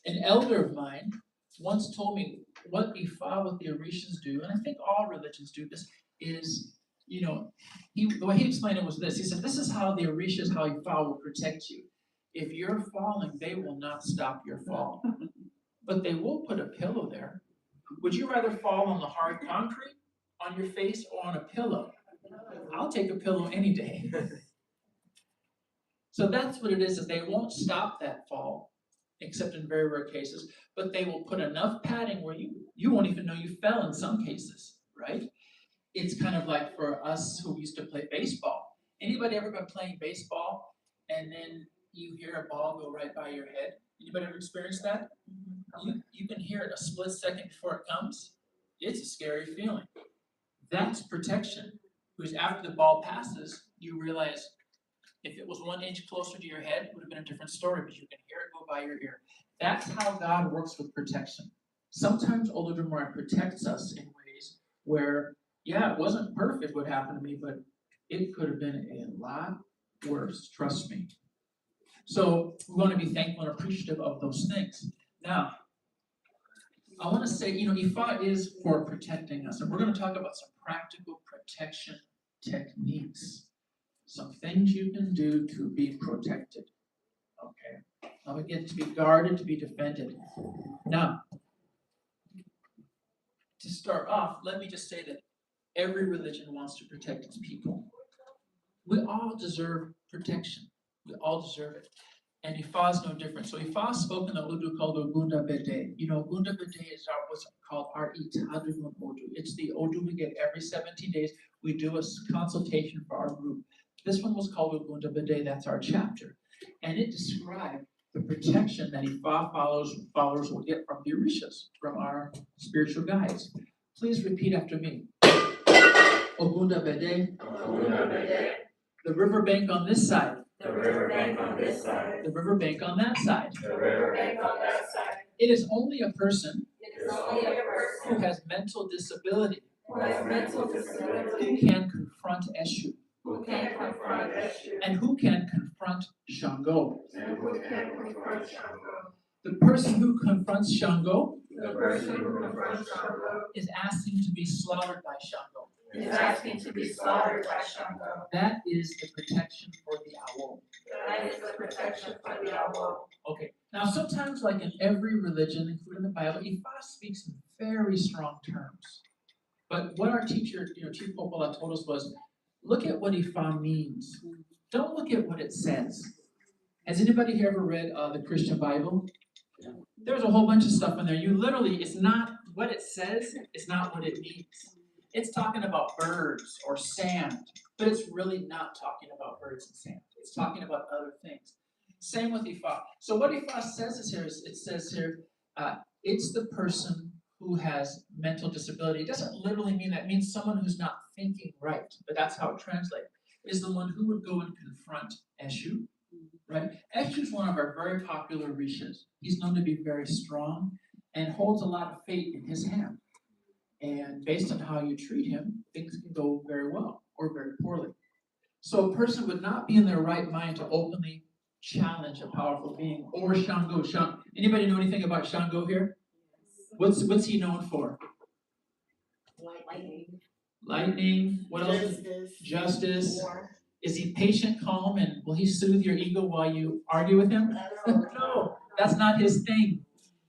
[SPEAKER 3] An elder of mine once told me what the Orishas do, and I think all religions do this, is, the way he explained it was this. He said, this is how the Orishas, how Ifa will protect you. If you're falling, they will not stop your fall. But they will put a pillow there. Would you rather fall on the hard concrete, on your face, or on a pillow? I'll take a pillow any day. So that's what it is they won't stop that fall, except in very rare cases, but they will put enough padding where you won't even know you fell in some cases, right? It's kind of like for us who used to play baseball. Anybody ever been playing baseball and then you hear a ball go right by your head? Anybody ever experienced that? You can hear it a split second before it comes. It's a scary feeling. That's protection. Because after the ball passes, you realize if it was 1 inch closer to your head, it would have been a different story, but you can hear it go by your ear. That's how God works with protection. Sometimes Olodumare protects us in ways where, it wasn't perfect what happened to me, but it could have been a lot worse, trust me. So we want to be thankful and appreciative of those things. Now, I want to say, Ifa is for protecting us, and we're going to talk about some practical protection techniques. Some things you can do to be protected. Okay. Now again, to be guarded, to be defended. Now, to start off, let me just say that every religion wants to protect its people. We all deserve protection. We all deserve it. And Ifa is no different. So Ifa spoke in a Udu called Ogunda Bede. Ogunda Bede is what's called our Itadumun Odu. It's the Odu we get every 17 days. We do a consultation for our group. This one was called Ogunda Bede. That's our chapter. And it described the protection that Ifa followers will get from the Orishas, from our spiritual guides. Please repeat after me. Ogunda Bede. Ogunda Bede. The riverbank on this side. The riverbank on this side. The riverbank on that side. The riverbank on that side. It is only a person. It is only a person who has mental disability. Who has mental disability. Who can confront Eshu. Who can confront Eshu. And who can confront Shango. And who can confront Shango. The person who confronts Shango. The person who confronts Shango. Is asking to be slaughtered by Shango.
[SPEAKER 6] is asking to be slaughtered by Shango.
[SPEAKER 3] That is the protection for the owl.
[SPEAKER 6] That is the protection for the owl.
[SPEAKER 3] Okay, now sometimes, like in every religion, including the Bible, Ifa speaks in very strong terms. But what our teacher, Chief Popola told us was, look at what Ifa means. Don't look at what it says. Has anybody here ever read the Christian Bible? There's a whole bunch of stuff in there. You literally, it's not what it says, it's not what it means. It's talking about birds or sand, but it's really not talking about birds and sand. It's talking about other things. Same with Ifa. So what Ifa says is here, it says here, it's the person who has mental disability. It doesn't literally mean that. It means someone who's not thinking right, but that's how it translates. Is the one who would go and confront Eshu, right? Eshu is one of our very popular rishas. He's known to be very strong and holds a lot of fate in his hand. And based on how you treat him, things can go very well or very poorly. So a person would not be in their right mind to openly challenge a powerful being or Shango. Anybody know anything about Shango here? What's he known for?
[SPEAKER 6] Lightning.
[SPEAKER 3] Lightning. What else? Justice. War. Is he patient, calm, and will he soothe your ego while you argue with him? No, that's not his thing.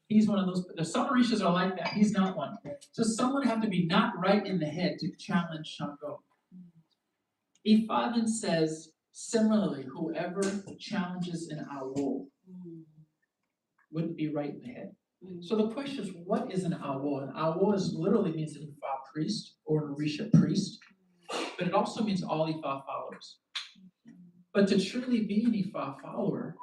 [SPEAKER 3] He's one of those. The some Orishas are like that. He's not one. So someone have to be not right in the head to challenge Shango. Ifa then says, similarly, whoever challenges an owl wouldn't be right in the head. So the question is, what is an awo? An awo literally means an Ifa priest or an Orisha priest, but it also means all Ifa followers. But to truly be an Ifa follower,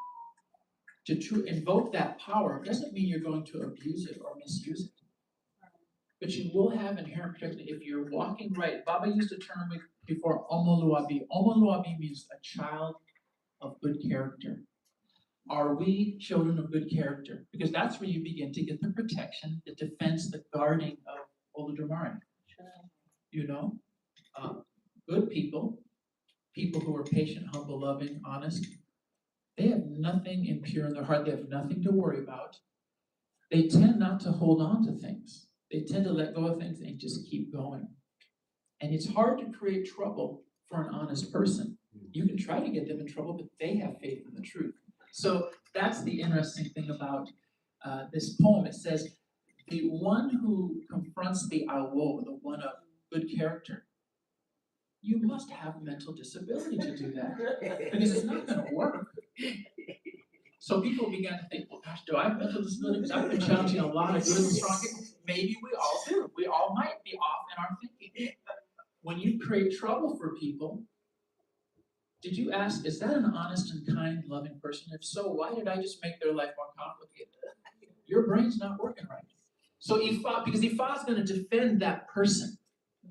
[SPEAKER 3] to invoke that power, doesn't mean you're going to abuse it or misuse it. But you will have inherent protection if you're walking right. Baba used a term before, omoluabi. Omoluabi means a child of good character. Are we children of good character? Because that's where you begin to get the protection, the defense, the guarding of Olodumare. Good people who are patient, humble, loving, honest, they have nothing impure in their heart. They have nothing to worry about. They tend not to hold on to things. They tend to let go of things and just keep going. And it's hard to create trouble for an honest person. You can try to get them in trouble, but they have faith in the truth. So that's the interesting thing about this poem. It says, the one who confronts the awo, the one of good character, you must have mental disability to do that, because it's not going to work. So people began to think, well, gosh, do I have mental disability? Because I've been challenging a lot of good and strong people. Maybe we all do. We all might be off in our thinking. When you create trouble for people, did you ask, is that an honest and kind, loving person? If so, why did I just make their life more complicated? Your brain's not working right. So because Ifa is going to defend that person.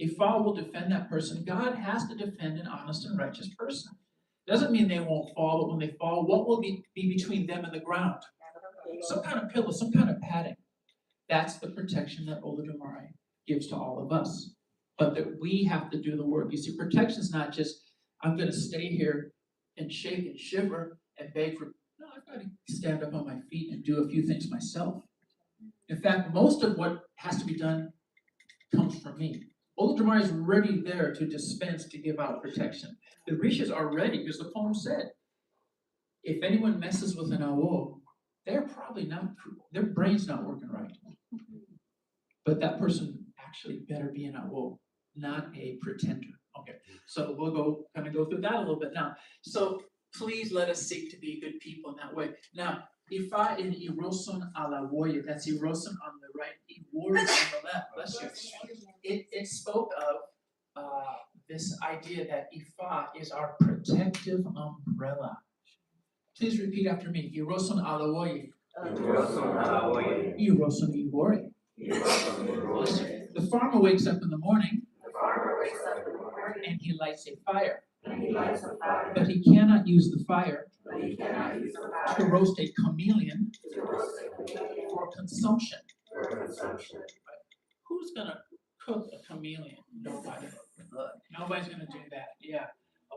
[SPEAKER 3] Ifa will defend that person. God has to defend an honest and righteous person. Doesn't mean they won't fall, but when they fall, what will be between them and the ground? Some kind of pillow, some kind of padding. That's the protection that Olodumare gives to all of us. But that we have to do the work. You see, protection is not just, I'm going to stay here and shake and shiver and beg for, no, I've got to stand up on my feet and do a few things myself. In fact, most of what has to be done comes from me. Olodumare is ready there to dispense, to give out protection. The Rishas are ready, because the poem said, if anyone messes with an awo, they're probably not, their brain's not working right. But that person actually better be an awo, not a pretender. Okay, so we'll kind of go through that a little bit now. So please let us seek to be good people in that way. Now, Ifa in Iroson Alawoye, that's Iroson on the right, Iwori on the left, bless you. It spoke of this idea that Ifa is our protective umbrella. Please repeat after me. Iroson Alawoye.
[SPEAKER 6] Iroson Alawoye.
[SPEAKER 3] Iroson Iwori. The farmer wakes up in the morning and he lights a fire. But he cannot use the fire to roast a chameleon for consumption. Who's going to cook a chameleon? Nobody. Nobody's going to do that. Yeah.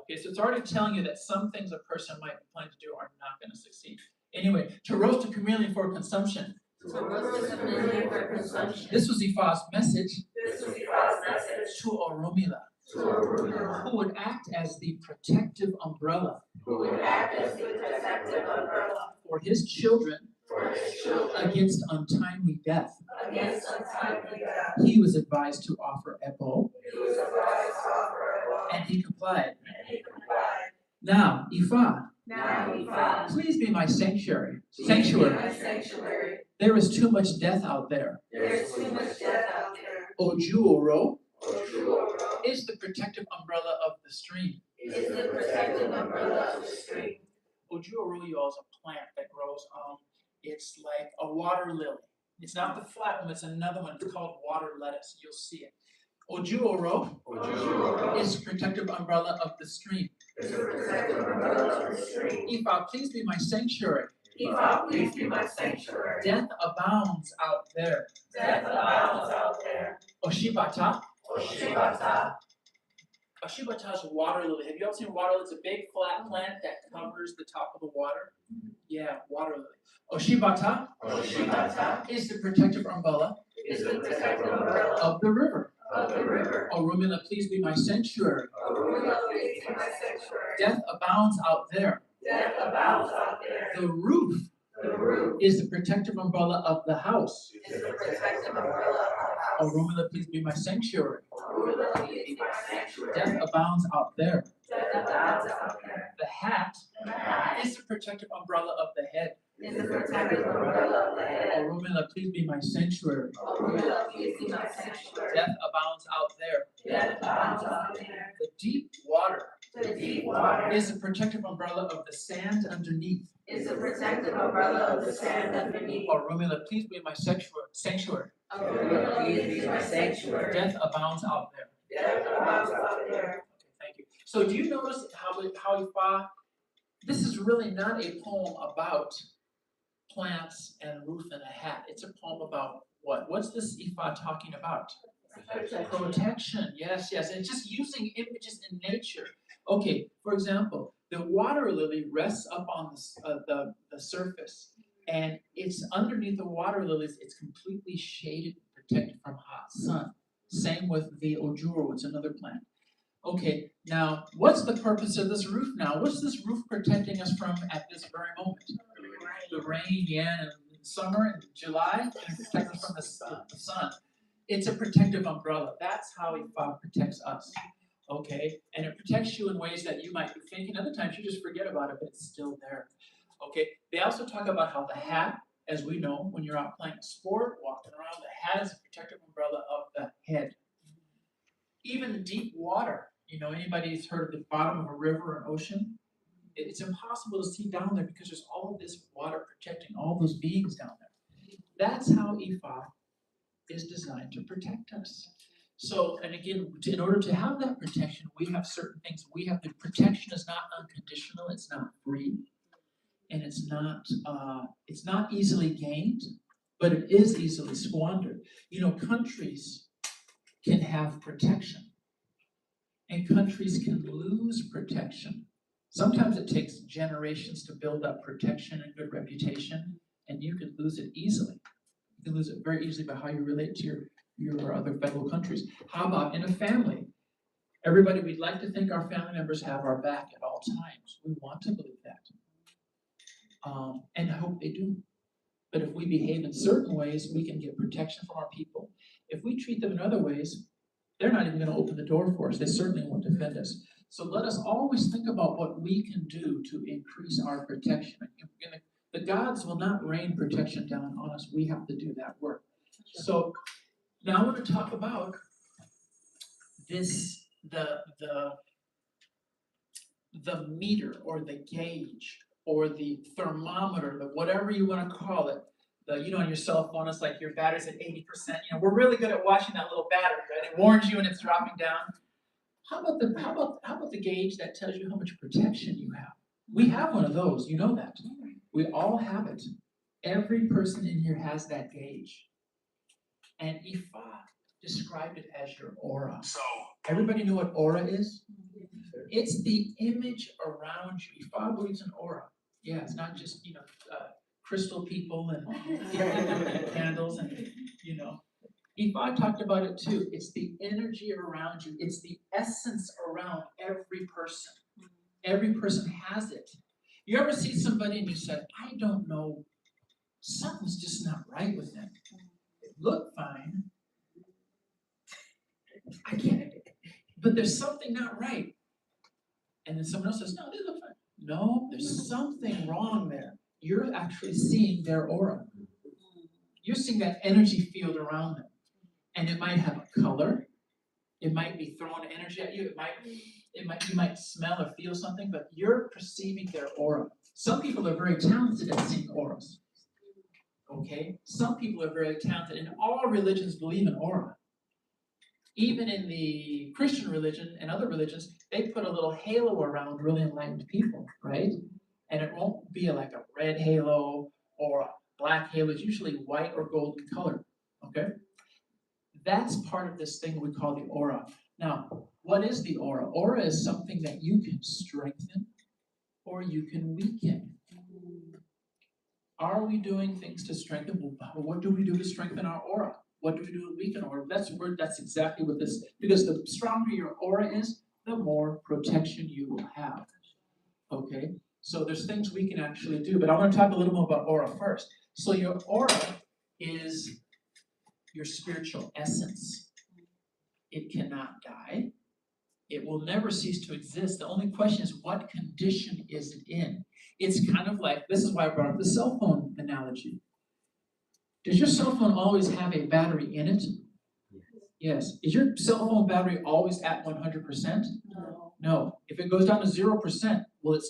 [SPEAKER 3] Okay, so it's already telling you that some things a person might plan to do are not going to succeed. Anyway, to roast a chameleon for consumption. This was Ifa's message. to Oromila, who would act as the protective umbrella for his children against untimely death. He was advised to offer Ebo, and he complied. Now, Ifa, please be my sanctuary. There is too much death out there. Ojuoro is the protective umbrella of the stream. Ojuoro, y'all, is a plant that grows. It's like a water lily. It's not the flat one, it's another one. It's called water lettuce. You'll see it. Ojuoro is the protective umbrella of the stream. Ifa, please be my sanctuary. Death abounds out there. Oshibata. Oshibata is a water lily. Have you ever seen water lily? It's a big flat plant that covers the top of the water. Yeah, water lily. Oshibata is the protective umbrella of the river. Oromila, please be my sanctuary. Death abounds out there. The roof is the protective umbrella of the house. Oromila, please be my sanctuary. Death abounds out there. The hat is the protective umbrella of the head. Oromila, please be my sanctuary. Death abounds out there. The deep water is the protective umbrella of the sand underneath. Oromila, please be my sanctuary. Death abounds out there. Okay, thank you. So do you notice how Ifa, this is really not a poem about plants and roof and a hat. It's a poem about what? What's this Ifa talking about? Protection. Yes. And just using images in nature. Okay, for example, the water lily rests up on the surface, and it's underneath the water lilies. It's completely shaded, protected from hot sun. Same with the ojuro. It's another plant. Okay, now what's the purpose of this roof now? What's this roof protecting us from at this very moment? The rain, yeah, and summer and July, and protect us from the sun. It's a protective umbrella. That's how Ifa protects us. Okay, and it protects you in ways that you might be thinking. Other times you just forget about it, but it's still there. Okay, they also talk about how the hat, as we know, when you're out playing a sport, walking around, the hat is a protective umbrella of the head. Even deep water, anybody's heard of the bottom of a river or an ocean? It's impossible to see down there because there's all of this water protecting all those beings down there. That's how Ifa is designed to protect us. So, and again, in order to have that protection, we have certain things. The protection is not unconditional, it's not free, and it's not easily gained, but it is easily squandered. Countries can have protection, and countries can lose protection. Sometimes it takes generations to build up protection and good reputation, and you can lose it easily. You can lose it very easily by how you relate to your other fellow countries. How about in a family? Everybody, we'd like to think our family members have our back at all times. We want to believe that. And I hope they do. But if we behave in certain ways, we can get protection from our people. If we treat them in other ways, they're not even going to open the door for us. They certainly won't defend us. So let us always think about what we can do to increase our protection. The gods will not rain protection down on us. We have to do that work. So now I want to talk about this, the meter or the gauge or the thermometer, whatever you want to call it. On your cell phone, it's like your battery's at 80%. We're really good at watching that little battery, right? It warns you when it's dropping down. How about the gauge that tells you how much protection you have? We have one of those, you know that. We all have it. Every person in here has that gauge. And Ifa described it as your aura. So everybody know what aura is? It's the image around you. Ifa believes in aura. Yeah, it's not just crystal people and candles and Ifa talked about it too. It's the energy around you. It's the essence around every person. Every person has it. You ever see somebody and you said, I don't know, something's just not right with them. They look fine. I can't, but there's something not right. And then someone else says, no, they look fine. No, there's something wrong there. You're actually seeing their aura. You're seeing that energy field around them. And it might have a color. It might be throwing energy at you. You might smell or feel something, but you're perceiving their aura. Some people are very talented at seeing auras. Okay? Some people are very talented, and all religions believe in aura. Even in the Christian religion and other religions, they put a little halo around really enlightened people, right? And it won't be like a red halo or a black halo. It's usually white or golden color, okay? That's part of this thing we call the aura. Now, what is the aura? Aura is something that you can strengthen or you can weaken. Are we doing things to strengthen? Well, what do we do to strengthen our aura? What do we do to weaken our aura? That's exactly what this, because the stronger your aura is, the more protection you will have. Okay? So there's things we can actually do, but I want to talk a little more about aura first. So your aura is your spiritual essence. It cannot die. It will never cease to exist. The only question is, what condition is it in? It's kind of like, this is why I brought up the cell phone analogy. Does your cell phone always have a battery in it? Yes. Is your cell phone battery always at 100%?
[SPEAKER 6] No.
[SPEAKER 3] No. If it goes down to 0%, will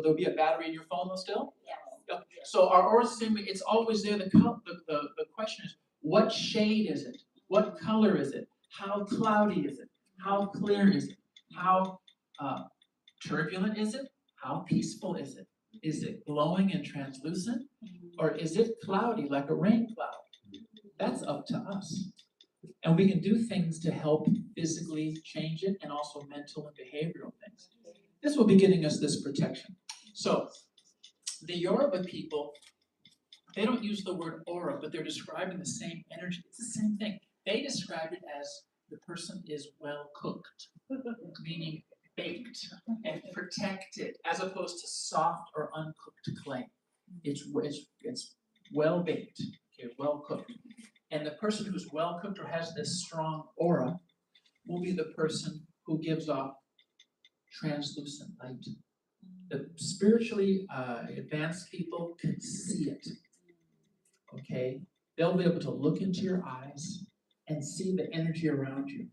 [SPEAKER 3] there be a battery in your phone though still?
[SPEAKER 6] Yes.
[SPEAKER 3] So our aura system, it's always there. The question is, what shade is it? What color is it? How cloudy is it? How clear is it? How turbulent is it? How peaceful is it? Is it glowing and translucent? Or is it cloudy like a rain cloud? That's up to us. And we can do things to help physically change it and also mental and behavioral things. This will be getting us this protection. So the Yoruba people, they don't use the word aura, but they're describing the same energy. It's the same thing. They describe it as the person is well cooked, meaning baked and protected, as opposed to soft or uncooked clay. It's well baked, okay, well cooked. And the person who's well cooked or has this strong aura will be the person who gives off translucent light. The spiritually advanced people can see it. Okay? They'll be able to look into your eyes and see the energy around you.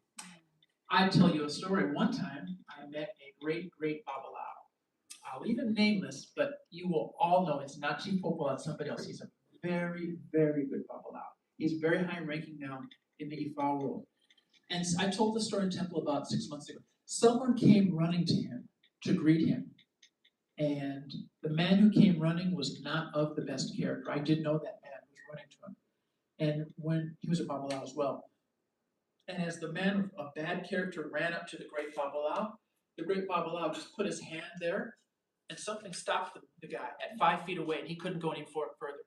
[SPEAKER 3] I tell you a story. One time, I met a great, great Babalao. I'll leave him nameless, but you will all know it's not Chief Popal, it's somebody else. He's a very, very good Babalao. He's very high ranking now in the Ifa world. And I told the story in Temple about 6 months ago. Someone came running to him to greet him. And the man who came running was not of the best character. I did know that man who was running to him. And when he was a Babalao as well. And as the man of bad character ran up to the great Babalao just put his hand there, and something stopped the guy at 5 feet away, and he couldn't go any further.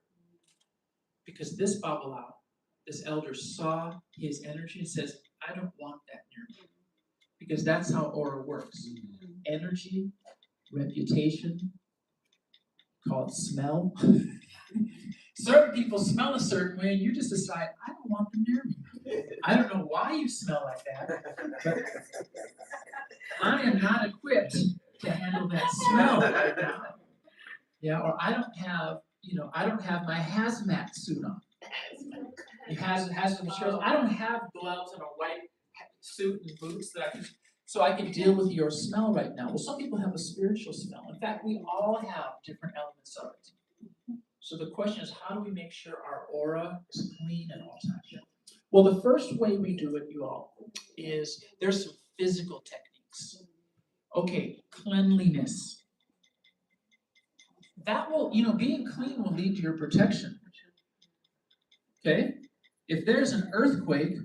[SPEAKER 3] Because this Babalao, this elder, saw his energy and says, I don't want that near me. Because that's how aura works. Energy, reputation, call it smell. Certain people smell a certain way, and you just decide, I don't want them near me. I don't know why you smell like that, but I am not equipped to handle that smell right now. Yeah, or I don't have my hazmat suit on. It has materials. I don't have gloves and a white suit and boots so I can deal with your smell right now. Well, some people have a spiritual smell. In fact, we all have different elements of it. So the question is, how do we make sure our aura is clean at all times? Well, the first way we do it, you all, is there's some physical techniques. Okay, cleanliness. That will, being clean will lead to your protection. Okay? If there's an earthquake,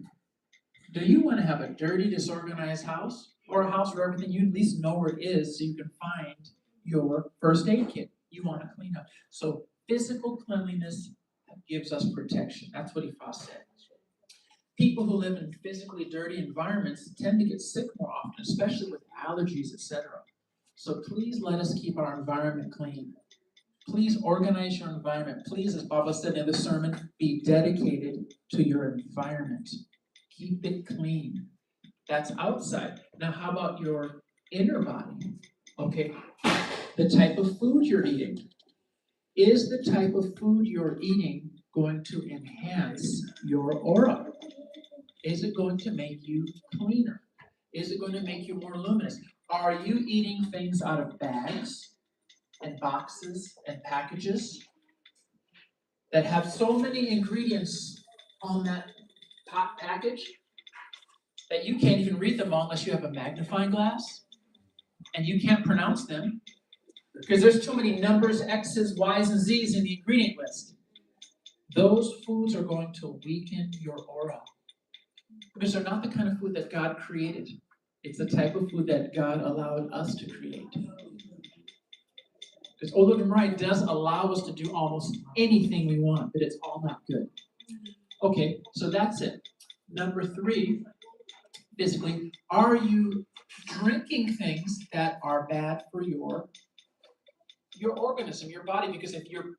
[SPEAKER 3] do you want to have a dirty, disorganized house? Or a house where everything, you at least know where it is so you can find your first aid kit. You want to clean up. So physical cleanliness gives us protection. That's what Ifa said. People who live in physically dirty environments tend to get sick more often, especially with allergies, etc. So please let us keep our environment clean. Please organize your environment. Please, as Baba said in the sermon, be dedicated to your environment. Keep it clean. That's outside. Now, how about your inner body? Okay, the type of food you're eating. Is the type of food you're eating going to enhance your aura? Is it going to make you cleaner? Is it going to make you more luminous? Are you eating things out of bags and boxes and packages that have so many ingredients on that package that you can't even read them all unless you have a magnifying glass and you can't pronounce them because there's too many numbers, X's, Y's, and Z's in the ingredient list? Those foods are going to weaken your aura because they're not the kind of food that God created. It's the type of food that God allowed us to create. Because Olodumare does allow us to do almost anything we want, but it's all not good. Okay, so that's it. Number 3, physically, are you drinking things that are bad for your organism, your body? Because if you're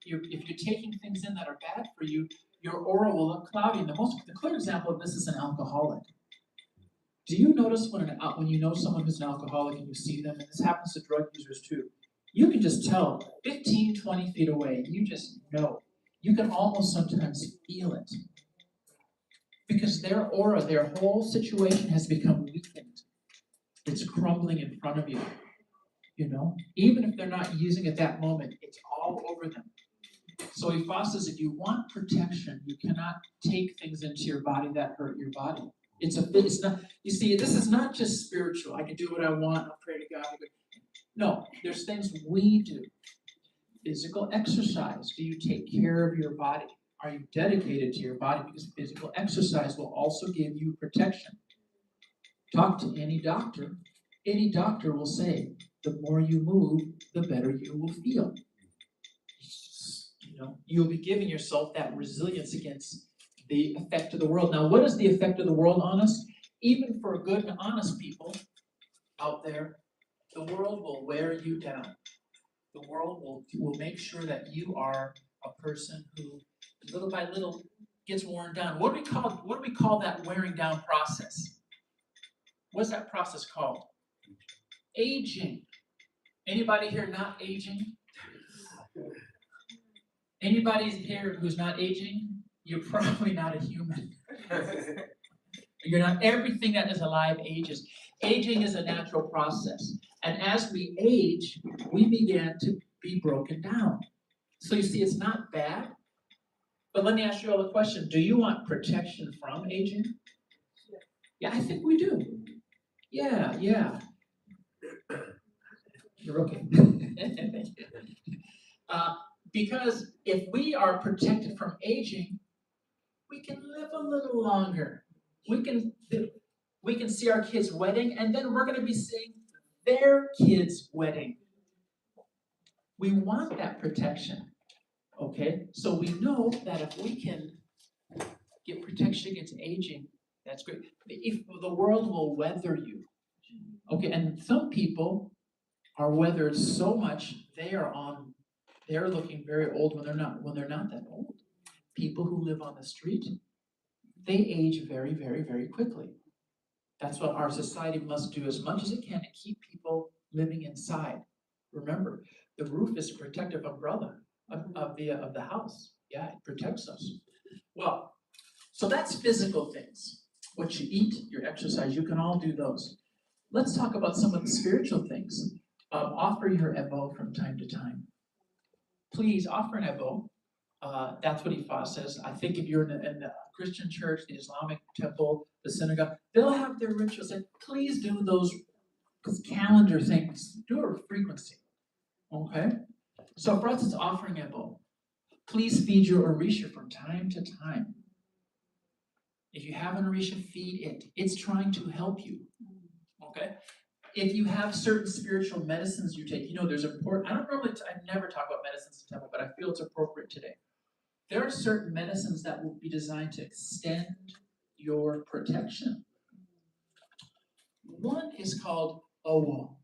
[SPEAKER 3] taking things in that are bad for you, your aura will look cloudy. And the clear example of this is an alcoholic. Do you notice when you know someone who's an alcoholic and you see them, and this happens to drug users too, you can just tell 15, 20 feet away, you just know. You can almost sometimes feel it. Because their aura, their whole situation has become weakened. It's crumbling in front of you. You know? Even if they're not using it that moment, it's all over them. So Ifa says if you want protection, you cannot take things into your body that hurt your body. It's not, you see, this is not just spiritual. I can do what I want, I'll pray to God. No, there's things we do. Physical exercise. Do you take care of your body? Are you dedicated to your body? Because physical exercise will also give you protection. Talk to any doctor. Any doctor will say, the more you move, the better you will feel. You know, you'll be giving yourself that resilience against the effect of the world. Now, what is the effect of the world on us? Even for good and honest people out there, the world will wear you down. The world will make sure that you are a person who, little by little, gets worn down. What do we call that wearing down process? What's that process called? Aging. Anybody here not aging? Anybody here who's not aging? You're probably not a human. You're not. Everything that is alive ages. Aging is a natural process. And as we age, we begin to be broken down. So you see, it's not bad. But let me ask you all a question. Do you want protection from aging? Yeah, I think we do. Yeah. You're okay. Because if we are protected from aging, we can live a little longer. We can see our kids' wedding, and then we're going to be seeing their kids' wedding. We want that protection. Okay? So we know that if we can get protection against aging, that's great. If the world will weather you. Okay, and some people are weathered so much they're looking very old when they're not that old. People who live on the street, they age very, very, very quickly. That's what our society must do as much as it can to keep people living inside. Remember, the roof is a protective umbrella of the house. Yeah, it protects us. Well, so that's physical things. What you eat, your exercise, you can all do those. Let's talk about some of the spiritual things. Offer your Ebo from time to time. Please offer an Ebo. That's what Ifa says. I think if you're in the Christian church, the Islamic temple, the synagogue, they'll have their rituals. And please do those calendar things. Do it with frequency. Okay? So for us, it's offering Ebo. Please feed your Orisha from time to time. If you have an Orisha, feed it. It's trying to help you. Okay? If you have certain spiritual medicines you take, there's important, I never talk about medicines in temple, but I feel it's appropriate today. There are certain medicines that will be designed to extend your protection. One is called Owo.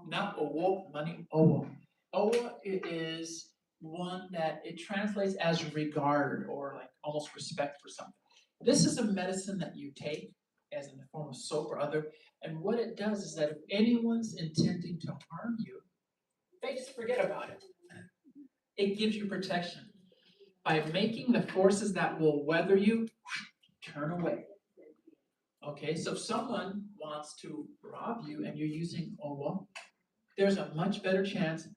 [SPEAKER 3] Not Owo, money, Owo. Owo is one that it translates as regard or like almost respect for something. This is a medicine that you take as in the form of soap or other, and what it does is that if anyone's intending to harm you, they just forget about it. It gives you protection by making the forces that will weather you turn away. Okay, so if someone wants to rob you and you're using Owo, there's a much better chance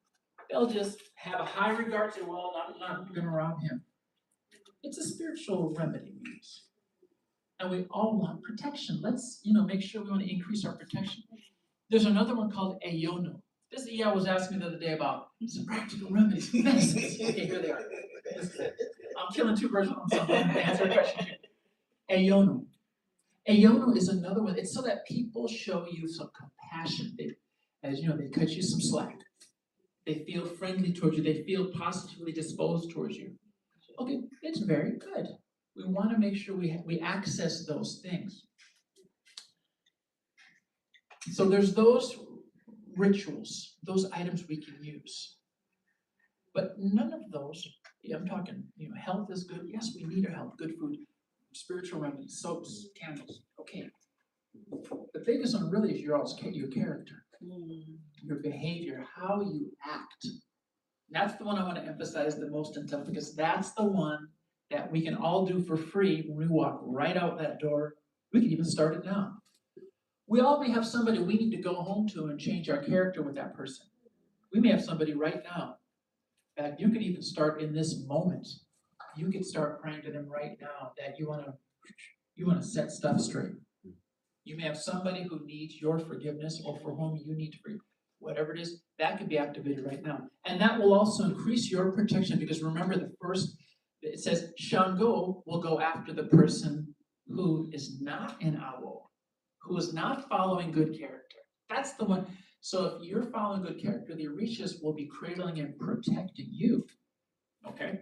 [SPEAKER 3] they'll just have a high regard to, well, I'm not going to rob him. It's a spiritual remedy we use. And we all want protection. Let's, make sure we want to increase our protection. There's another one called Ayono. This EA was asking me the other day about some practical remedies. Okay, here they are. I'm killing two birds with one stone. I'm going to answer a question here. Ayono. Ayono is another one. It's so that people show you some compassion. They cut you some slack. They feel friendly towards you. They feel positively disposed towards you. Okay, it's very good. We want to make sure we access those things. So there's those rituals, those items we can use. But none of those, I'm talking, health is good. Yes, we need our health, good food, spiritual remedies, soaps, candles. Okay. The biggest one really is your character, your behavior, how you act. That's the one I want to emphasize the most in temple, because that's the one that we can all do for free when we walk right out that door. We can even start it now. We all may have somebody we need to go home to and change our character with that person. We may have somebody right now that you could even start in this moment. You could start praying to them right now that you want to set stuff straight. You may have somebody who needs your forgiveness or for whom you need to forgive. Whatever it is, that can be activated right now. And that will also increase your protection, because remember it says Shango will go after the person who is not in Awo, who is not following good character. That's the one. So if you're following good character, the Orishas will be cradling and protecting you. Okay?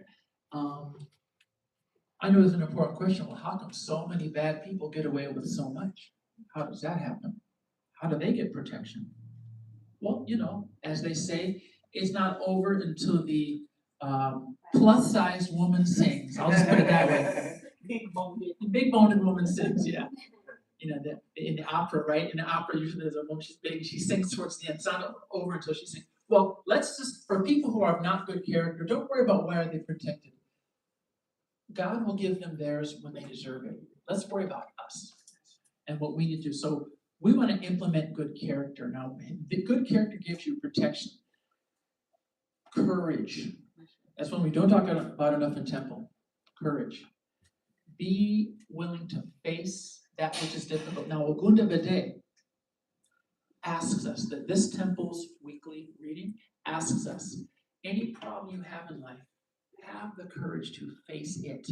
[SPEAKER 3] I know there's an important question. Well, how come so many bad people get away with so much? How does that happen? How do they get protection? Well, as they say, it's not over until the plus-sized woman sings. I'll just put it that way. The big-boned woman sings, yeah. In the opera, right? In the opera, usually there's a woman, she's big, she sings towards the end. It's not over until she sings. Well, let's just, for people who are not good character, don't worry about why are they protected. God will give them theirs when they deserve it. Let's worry about us and what we need to do. So we want to implement good character. Now, the good character gives you protection. Courage. That's one we don't talk about enough in temple. Courage. Be willing to face that which is difficult. Now, Ogunda Bede asks us, that this temple's weekly reading asks us, any problem you have in life, have the courage to face it.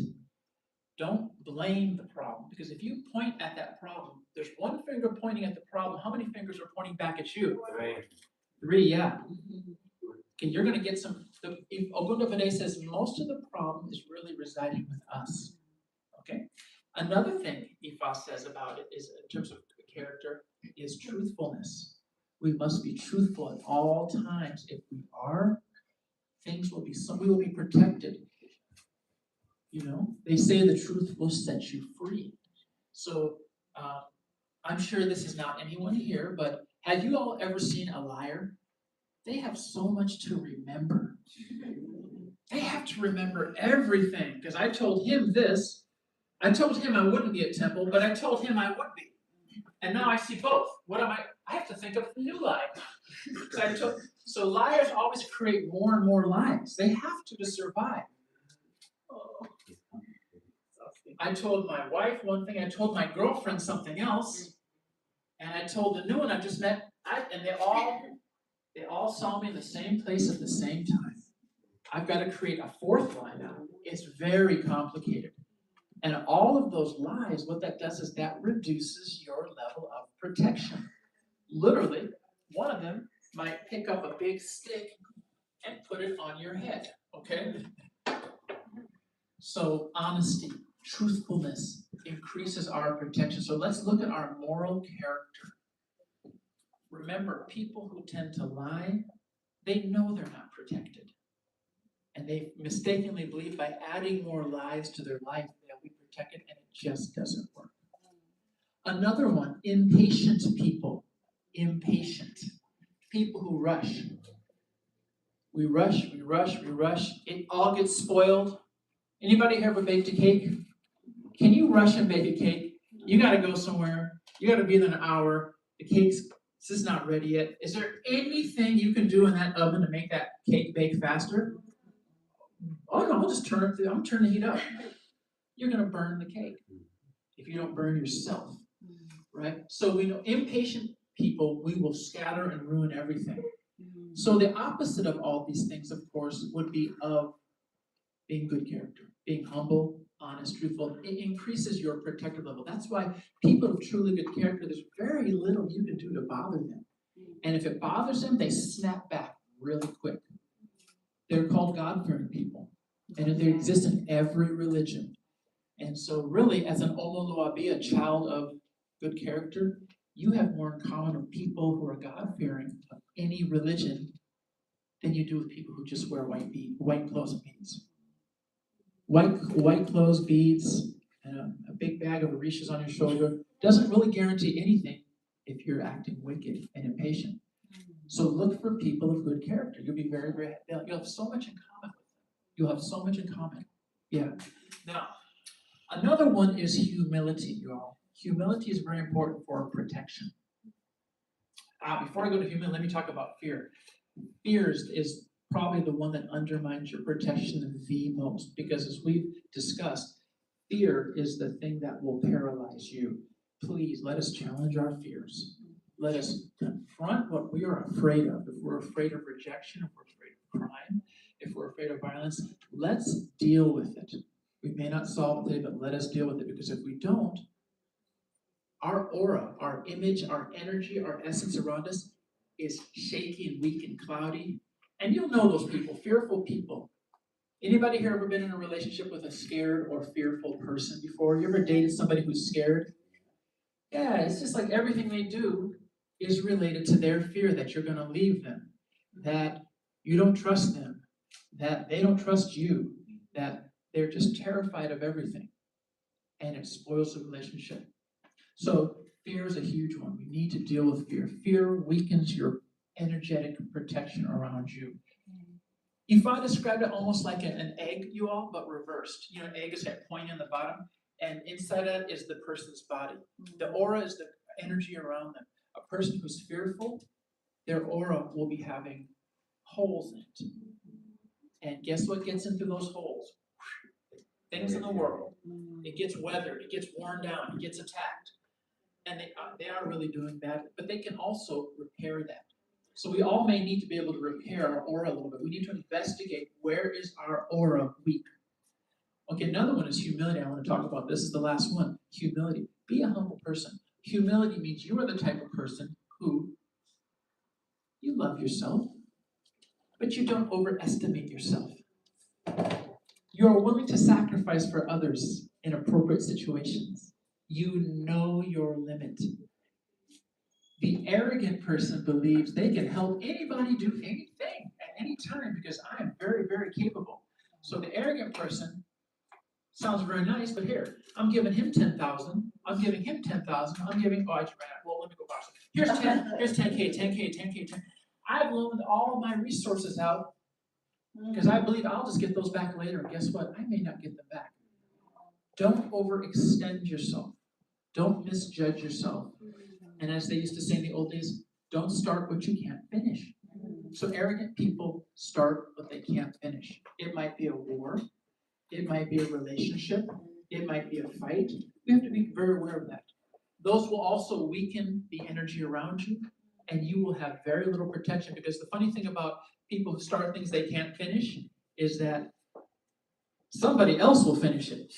[SPEAKER 3] Don't blame the problem, because if you point at that problem, there's one finger pointing at the problem. How many fingers are pointing back at you? Three, yeah. Okay, you're going to get some. Ogunda Bede says most of the problem is really residing with us. Okay. Another thing Ifa says about it is, in terms of character, is truthfulness. We must be truthful at all times. If we are, we will be protected. They say the truth will set you free. So I'm sure this is not anyone here, but have you all ever seen a liar? They have so much to remember. They have to remember everything, because I told him this. I told him I wouldn't be at temple, but I told him I would be. And now I see both. What am I? I have to think of a new lie. So liars always create more and more lies. They have to survive. I told my wife one thing, I told my girlfriend something else, and I told the new one I just met, and they all saw me in the same place at the same time. I've got to create a fourth lie now. It's very complicated. And all of those lies, what that does is that reduces your level of protection. Literally, one of them might pick up a big stick and put it on your head, okay? So honesty, truthfulness, increases our protection. So let's look at our moral character. Remember, people who tend to lie, they know they're not protected. And they mistakenly believe by adding more lies to their life, they'll be protected, and it just doesn't work. Another one, impatient people. Impatient. People who rush. We rush, we rush, we rush. It all gets spoiled. Anybody here ever baked a cake? Can you rush and bake a cake? You gotta go somewhere. You gotta be there in an hour. The cake's just not ready yet. Is there anything you can do in that oven to make that cake bake faster? Oh no, I'll just turn it. I'm turning the heat up. You're gonna burn the cake if you don't burn yourself, right? So we know impatient people, we will scatter and ruin everything. So the opposite of all these things, of course, would be of being good character, being humble, honest, truthful. It increases your protective level. That's why people of truly good character, there's very little you can do to bother them. And if it bothers them, they snap back really quick. They're called God-fearing people. And they exist in every religion. And so really, as an Aboru Aboye, a child of good character, you have more in common with people who are God-fearing of any religion than you do with people who just wear white clothes and beads. White clothes, beads, and a big bag of orishas on your shoulder doesn't really guarantee anything if you're acting wicked and impatient. So look for people of good character. You'll be very, very happy. You'll have so much in common with them. You'll have so much in common. Yeah. Now, another one is humility, y'all. Humility is very important for protection. Before I go to humility, let me talk about fear. Fear is probably the one that undermines your protection the most, because as we've discussed, fear is the thing that will paralyze you. Please let us challenge our fears. Let us confront what we are afraid of. If we're afraid of rejection, if we're afraid of crime, if we're afraid of violence, let's deal with it. We may not solve it today, but let us deal with it, because if we don't, our aura, our image, our energy, our essence around us is shaky and weak and cloudy. And you'll know those people, fearful people. Anybody here ever been in a relationship with a scared or fearful person before? You ever dated somebody who's scared? Yeah, it's just like everything they do is related to their fear that you're going to leave them, that you don't trust them, that they don't trust you, that they're just terrified of everything. And it spoils the relationship. So fear is a huge one. We need to deal with fear. Fear weakens your energetic protection around you. If I described it almost like an egg, you all, but reversed. You know, an egg is that point in the bottom, and inside of it is the person's body. The aura is the energy around them. A person who's fearful, their aura will be having holes in it. And guess what gets into those holes? Things in the world. It gets weathered, it gets worn down, it gets attacked. And they are really doing bad, but they can also repair that. So we all may need to be able to repair our aura a little bit. We need to investigate, where is our aura weak? Okay, another one is humility. I want to talk about. This is the last one. Humility. Be a humble person. Humility means you are the type of person who you love yourself, but you don't overestimate yourself. You're willing to sacrifice for others in appropriate situations. You know your limit. The arrogant person believes they can help anybody do anything at any time because I am very, very capable. So the arrogant person sounds very nice, but here, I'm giving him 10,000. I'm giving him 10,000. I'm giving, oh, I just ran out. Well, let me go back. Here's 10, here's 10K, 10K, 10K, 10K. I've loaned all of my resources out because I believe I'll just get those back later. And guess what? I may not get them back. Don't overextend yourself. Don't misjudge yourself. And as they used to say in the old days, don't start what you can't finish. So arrogant people start what they can't finish. It might be a war. It might be a relationship. It might be a fight. We have to be very aware of that. Those will also weaken the energy around you, and you will have very little protection, because the funny thing about people who start things they can't finish is that somebody else will finish it.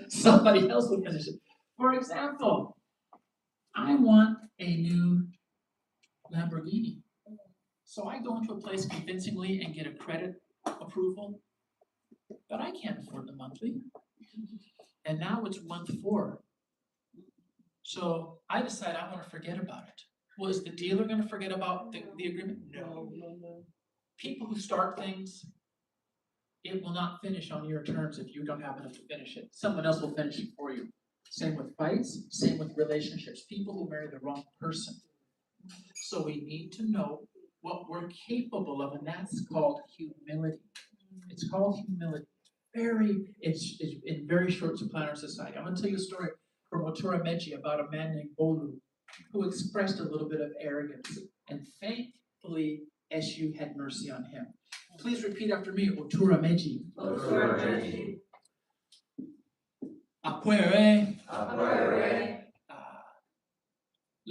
[SPEAKER 3] Somebody else will finish it. For example, I want a new Lamborghini. So I go into a place convincingly and get a credit approval, but I can't afford the monthly. And now it's month 4. So I decided I want to forget about it. Was the dealer going to forget about the agreement? No. People who start things, it will not finish on your terms if you don't have enough to finish it. Someone else will finish it for you. Same with fights, same with relationships. People who marry the wrong person. So we need to know what we're capable of, and that's called humility. It's called humility. It's in very short supply in our society. I'm going to tell you a story from Otura Meji about a man named Bolu who expressed a little bit of arrogance, and thankfully SU had mercy on him. Please repeat after me, Otura Meji.
[SPEAKER 6] Otura Meji.
[SPEAKER 3] Akwere.
[SPEAKER 6] Aboru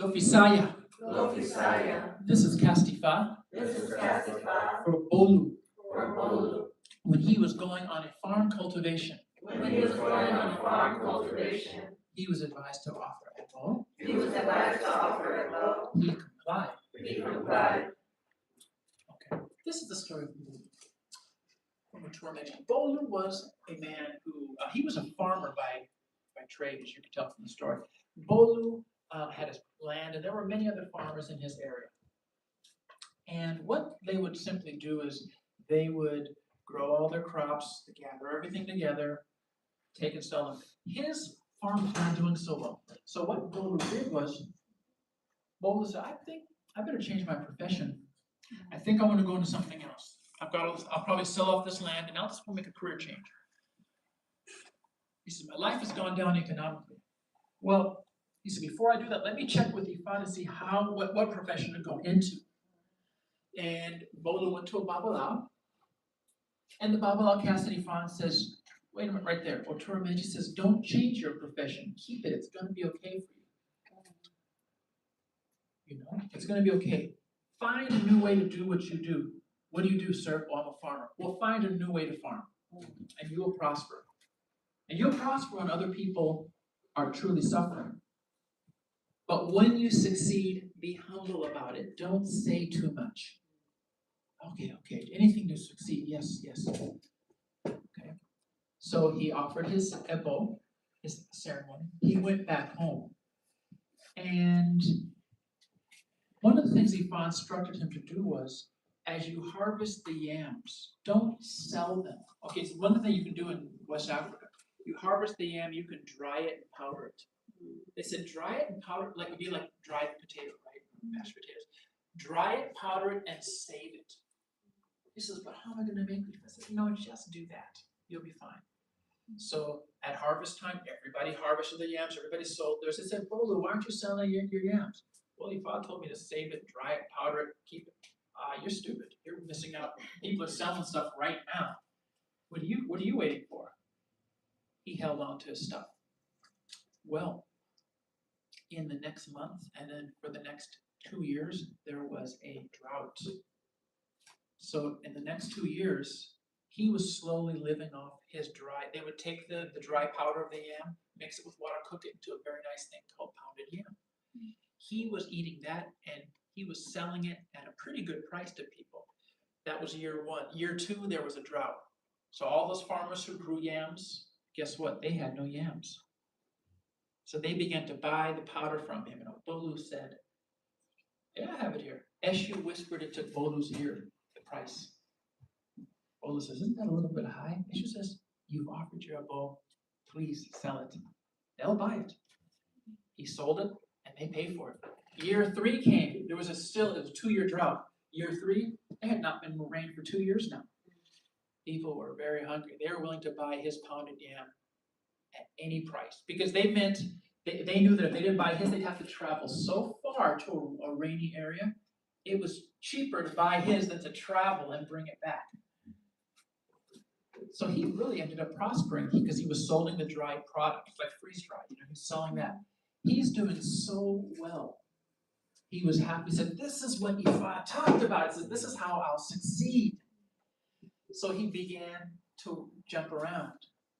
[SPEAKER 3] Lofisaya.
[SPEAKER 6] Aboye.
[SPEAKER 3] This is Castifa
[SPEAKER 6] This is Castifa
[SPEAKER 3] for Bolu
[SPEAKER 6] for Bolu.
[SPEAKER 3] when he was going on a farm cultivation.
[SPEAKER 6] When he was going on farm cultivation,
[SPEAKER 3] He was advised to offer a bow.
[SPEAKER 6] he was advised to offer a bow.
[SPEAKER 3] He complied.
[SPEAKER 6] He complied.
[SPEAKER 3] Okay, this is the story of Bolu. From Otura Meji. Bolu was a man who, he was a farmer by trade, as you can tell from the story. Bolu had his land, and there were many other farmers in his area. And what they would simply do is they would grow all their crops, gather everything together, take and sell them. His farm was not doing so well. So what Bolu did was, Bolu said, I think I better change my profession. I think I want to go into something else. I'll probably sell off this land, and I'll just make a career change. He said, my life has gone down economically. Well, he said, before I do that, let me check with Ifa to see what profession to go into. And Bolu went to a Babalao, and the Babalao cast at Ifa and says, wait a minute, right there. Otura Meji says, don't change your profession. Keep it. It's going to be okay for you. You know, it's going to be okay. Find a new way to do what you do. What do you do, sir? Oh, I'm a farmer. Well, find a new way to farm, and you will prosper. And you'll prosper when other people are truly suffering. But when you succeed, be humble about it. Don't say too much. Okay. Anything to succeed. Yes. Okay. So he offered his ebo, his ceremony. He went back home. And one of the things Ifa instructed him to do was, as you harvest the yams, don't sell them. Okay, so one thing you can do in West Africa, you harvest the yam, you can dry it and powder it. They said dry it and powder it, like it'd be like dried potato, right? Mashed potatoes. Dry it, powder it, and save it. He says, but how am I going to make it? I said, no, just do that. You'll be fine. So at harvest time, everybody harvested the yams, everybody sold theirs. They said, Bolu, why aren't you selling your yams? Well, Ifa told me to save it, dry it, powder it, keep it. You're stupid. You're missing out. People are selling stuff right now. What are you waiting for? He held on to his stuff. Well, in the next month, and then for the next 2 years, there was a drought. So in the next 2 years, he was slowly living off his dry. They would take the dry powder of the yam, mix it with water, cook it into a very nice thing called pounded yam. He was eating that, and he was selling it at a pretty good price to people. That was year 1. Year 2, there was a drought. So all those farmers who grew yams, guess what? They had no yams. So they began to buy the powder from him. And Bolu said, yeah, I have it here. Eshu whispered it to Bolu's ear, the price. Bolu says, isn't that a little bit high? Eshu says, you've offered your abo, please sell it. They'll buy it. He sold it, and they paid for it. Year 3 came. It was a 2-year drought. Year 3, there had not been rain for 2 years now. People were very hungry. They were willing to buy his pounded yam at any price, because they knew that if they didn't buy his, they'd have to travel so far to a rainy area. It was cheaper to buy his than to travel and bring it back. So he really ended up prospering because he was selling the dried product, like freeze-dried. He's selling that. He's doing so well. He was happy. He said, this is what Ifa talked about. He said, this is how I'll succeed. So he began to jump around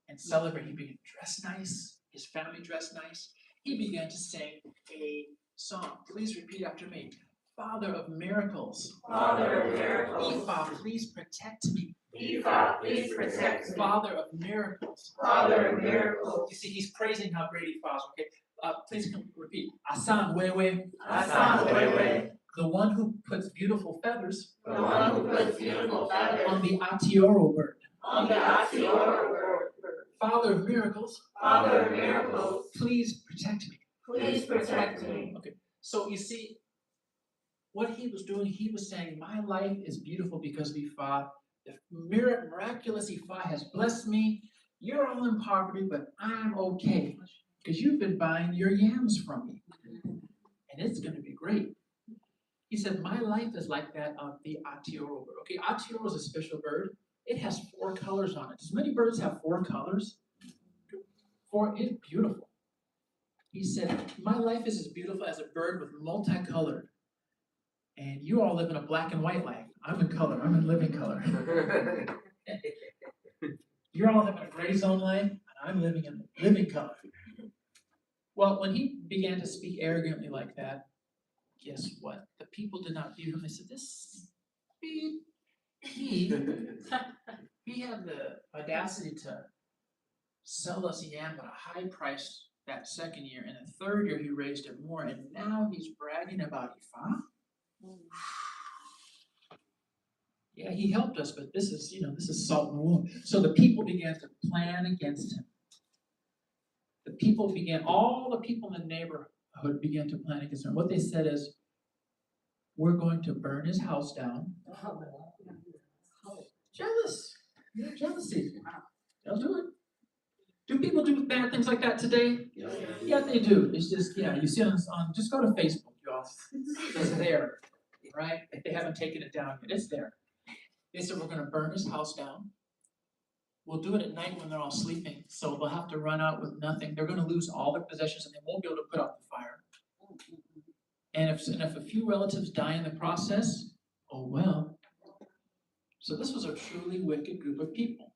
[SPEAKER 3] and celebrate. He began to dress nice. His family dressed nice. He began to sing a song. Please repeat after me. Father of miracles.
[SPEAKER 6] Father of miracles.
[SPEAKER 3] Ifa, please protect me.
[SPEAKER 6] Ifa, please protect me.
[SPEAKER 3] Father of miracles.
[SPEAKER 6] Father of miracles.
[SPEAKER 3] You see, he's praising how great Ifa is, okay? Please come repeat. Asan Wewe.
[SPEAKER 6] Asan Wewe.
[SPEAKER 3] The one who puts beautiful feathers
[SPEAKER 6] The one who puts beautiful feathers
[SPEAKER 3] on the Atioro bird.
[SPEAKER 6] on the Asiora bird.
[SPEAKER 3] Father of miracles.
[SPEAKER 6] Father of miracles.
[SPEAKER 3] Please protect me.
[SPEAKER 6] Please protect me.
[SPEAKER 3] Okay, so you see, what he was doing, he was saying, my life is beautiful because of Ifa. The miraculous Ifa has blessed me. You're all in poverty, but I'm okay because you've been buying your yams from me. And it's going to be great. He said, my life is like that of the Atioro bird. Okay, Atioro is a special bird. It has 4 colors on it. Does many birds have 4 colors? 4 is beautiful. He said, my life is as beautiful as a bird with multicolored. And you all live in a black and white life. I'm in color. I'm in living color. You're all living a gray zone life, and I'm living in living color. Well, when he began to speak arrogantly like that, guess what? The people did not view him. They said, this, he had the audacity to sell us yam at a high price that second year. And the third year, he raised it more. And now he's bragging about Ifa. Yeah, he helped us, but this is, this is salt in the wound. So the people began to plan against him. All the people in the neighborhood began to plan against him. What they said is, we're going to burn his house down. Jealous. Yeah, jealousy. They'll do it. Do people do bad things like that today? Yeah, they do. It's just, you see on just go to Facebook, y'all. It's there, right? If they haven't taken it down yet, it's there. They said, we're going to burn his house down. We'll do it at night when they're all sleeping, so they'll have to run out with nothing. They're going to lose all their possessions, and they won't be able to put out the fire. And if a few relatives die in the process, oh well. So this was a truly wicked group of people.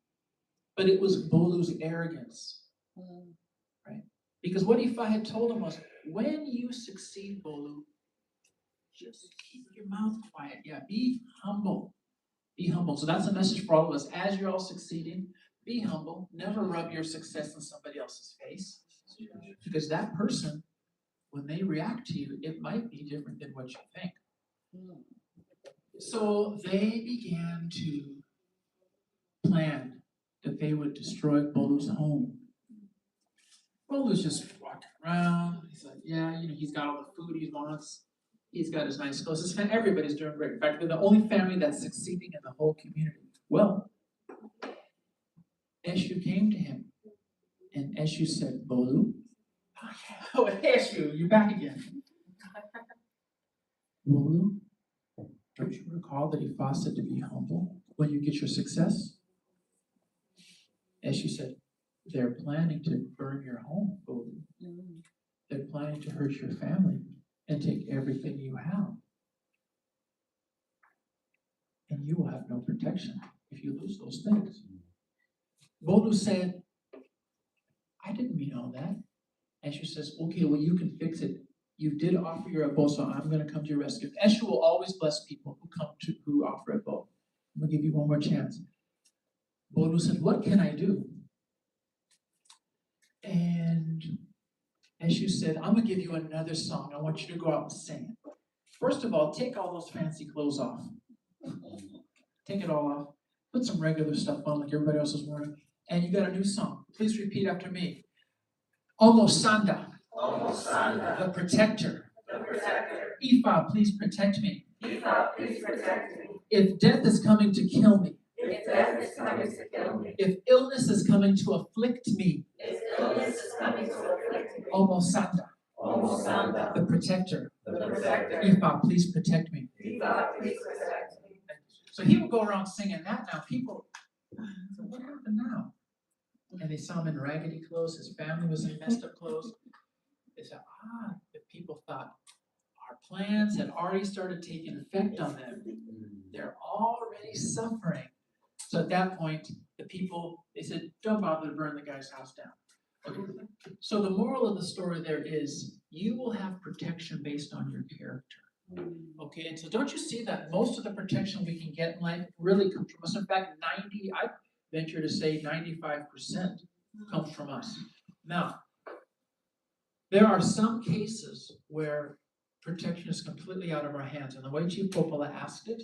[SPEAKER 3] But it was Bolu's arrogance, right? Because what Ifa had told him was, when you succeed, Bolu, just keep your mouth quiet. Yeah, be humble. Be humble. So that's a message for all of us. As you're all succeeding, be humble. Never rub your success in somebody else's face. Because that person, when they react to you, it might be different than what you think. So they began to plan that they would destroy Bolu's home. Bolu's just walking around. He's like, he's got all the food he wants. He's got his nice clothes. Everybody's doing great. In fact, they're the only family that's succeeding in the whole community. Well, Eshu came to him, and Eshu said, Bolu, oh, Eshu, you're back again. Bolu, don't you recall that Ifa said to be humble when you get your success? Eshu said, they're planning to burn your home, Bolu. They're planning to hurt your family and take everything you have. And you will have no protection if you lose those things. Bolu said, I didn't mean all that. Eshu says, okay, well, you can fix it. You did offer your abo, so I'm going to come to your rescue. Eshu will always bless people who offer abo. I'm going to give you one more chance. Bolu said, what can I do? And Eshu said, I'm going to give you another song. I want you to go out and sing it. First of all, take all those fancy clothes off. Take it all off. Put some regular stuff on like everybody else is wearing. And you got a new song. Please repeat after me. Omosanda.
[SPEAKER 6] Omosanda.
[SPEAKER 3] The protector.
[SPEAKER 6] The protector.
[SPEAKER 3] Ifa, please protect me.
[SPEAKER 6] Ifa, please protect me.
[SPEAKER 3] If death is coming to kill me.
[SPEAKER 6] If death is coming to kill me.
[SPEAKER 3] If illness is coming to afflict me.
[SPEAKER 6] If illness is coming to afflict me.
[SPEAKER 3] Omosanda.
[SPEAKER 6] Omosanda.
[SPEAKER 3] The protector.
[SPEAKER 6] The protector.
[SPEAKER 3] Ifa, please protect me.
[SPEAKER 6] Ifa, please protect me.
[SPEAKER 3] So he would go around singing that. Now people, so what happened now? And they saw him in raggedy clothes. His family was in messed up clothes. They said, the people thought our plans had already started taking effect on them. They're already suffering. So at that point, the people, they said, don't bother to burn the guy's house down. Okay. So the moral of the story there is, you will have protection based on your character. Okay, and so don't you see that most of the protection we can get in life really comes from us? In fact, I venture to say 95% comes from us. Now, there are some cases where protection is completely out of our hands, and the way Chief Popola asked it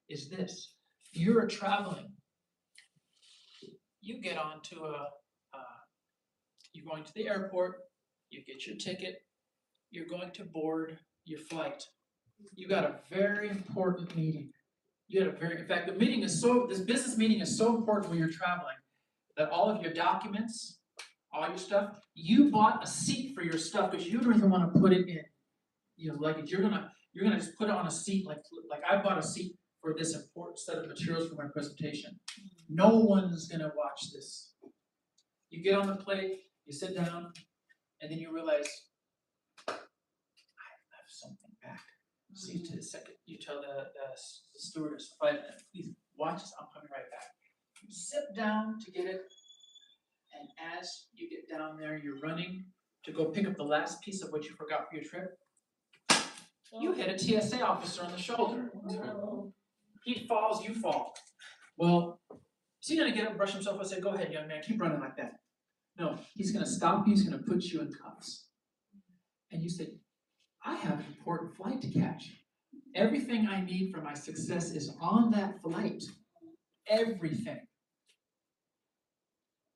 [SPEAKER 3] is this. You're traveling. You get onto you're going to the airport, you get your ticket, you're going to board your flight. You got a very important meeting. In fact, this business meeting is so important when you're traveling that all of your documents, all your stuff, you bought a seat for your stuff because you don't even want to put it in, luggage. You're gonna just put it on a seat like I bought a seat for this important set of materials for my presentation. No one's gonna watch this. You get on the plane, you sit down, and then you realize I left something back. So you tell the stewardess, please watch this, I'm coming right back. You sit down to get it, and as you get down there, you're running to go pick up the last piece of what you forgot for your trip. You hit a TSA officer on the shoulder. He falls, you fall. Well, is he gonna get up and brush himself and say, go ahead, young man, keep running like that? No, he's gonna stop you, he's gonna put you in cuffs. And you say, I have an important flight to catch. Everything I need for my success is on that flight. Everything.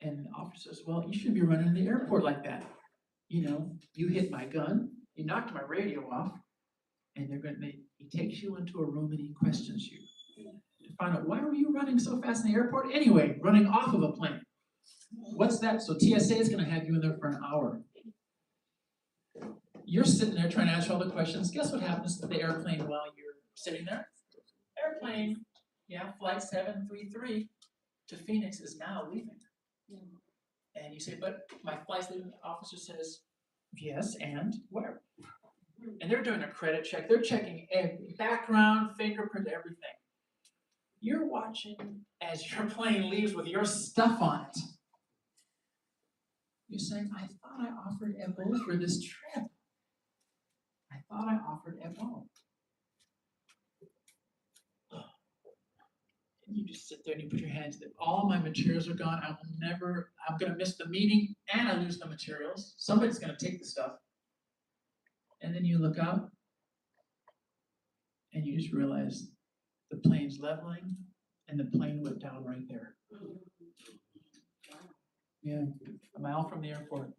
[SPEAKER 3] And the officer says, well, you shouldn't be running in the airport like that. You hit my gun, you knocked my radio off, and he takes you into a room and he questions you to find out, why were you running so fast in the airport anyway, running off of a plane? What's that? So TSA is gonna have you in there for an hour. You're sitting there trying to answer all the questions. Guess what happens to the airplane while you're sitting there? Airplane, flight 733 to Phoenix is now leaving. And you say, but my flight's leaving. The officer says, yes, and where? And they're doing a credit check. They're checking every background, fingerprint, everything. You're watching as your plane leaves with your stuff on it. You're saying, I thought I offered Ebo for this trip. I thought I offered Ebo. And you just sit there and you put your hands there. All my materials are gone. I'm going to miss the meeting and I lose the materials. Somebody's going to take the stuff. And then you look out and you just realize the plane's leveling and the plane went down right there. Yeah, a mile from the airport.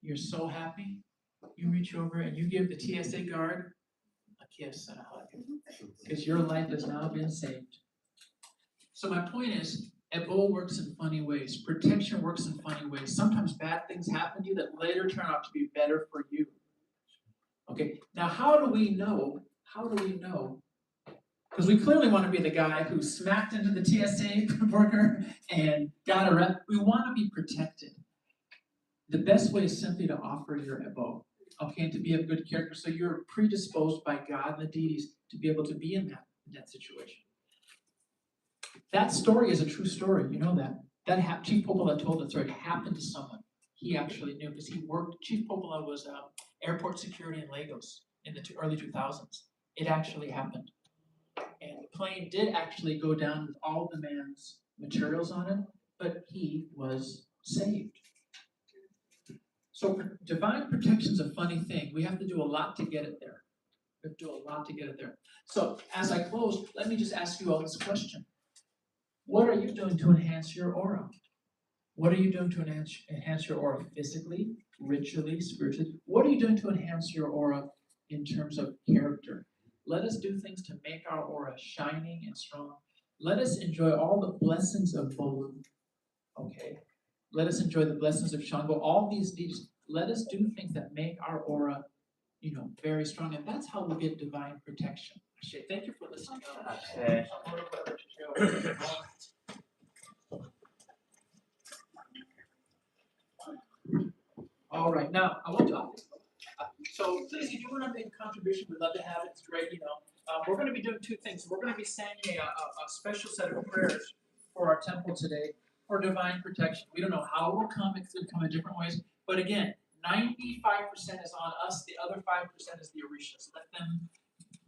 [SPEAKER 3] You're so happy. You reach over and you give the TSA guard a kiss and a hug because your life has now been saved. So my point is, Ebo works in funny ways. Protection works in funny ways. Sometimes bad things happen to you that later turn out to be better for you. Okay, now how do we know? Because we clearly want to be the guy who smacked into the TSA worker and got arrested. We want to be protected. The best way is simply to offer your Ebo, okay, and to be of good character. So you're predisposed by God and the deities to be able to be in that situation. That story is a true story. You know that. Chief Popola told the story. It happened to someone. He actually knew because he worked. Chief Popola was airport security in Lagos in the early 2000s. It actually happened. And the plane did actually go down with all the man's materials on it, but he was saved. So divine protection's a funny thing. We have to do a lot to get it there. So as I close, let me just ask you all this question. What are you doing to enhance your aura? What are you doing to enhance your aura physically, ritually, spiritually? What are you doing to enhance your aura in terms of character? Let us do things to make our aura shining and strong. Let us enjoy all the blessings of Bolu, okay? Let us enjoy the blessings of Shango, all these deities. Let us do things that make our aura, very strong. And that's how we'll get divine protection. Ashe, thank you for listening. All right, now I want to. So please, if you want to make a contribution, we'd love to have it. It's great, we're going to be doing two things. We're going to be saying a special set of prayers for our temple today for divine protection. We don't know how it will come. It's going to come in different ways. But again, 95% is on us, the other 5% is the Orishas.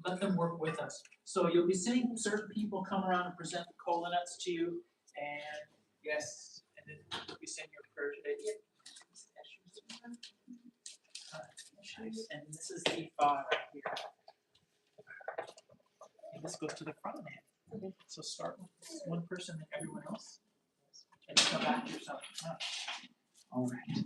[SPEAKER 3] Let them work with us. So you'll be seeing certain people come around and present the kola nuts to you, and yes, and then you'll be saying your prayer today. Nice. And this is the right here. And this goes to the front man. So start with one person and everyone else. And come back to yourself. All right.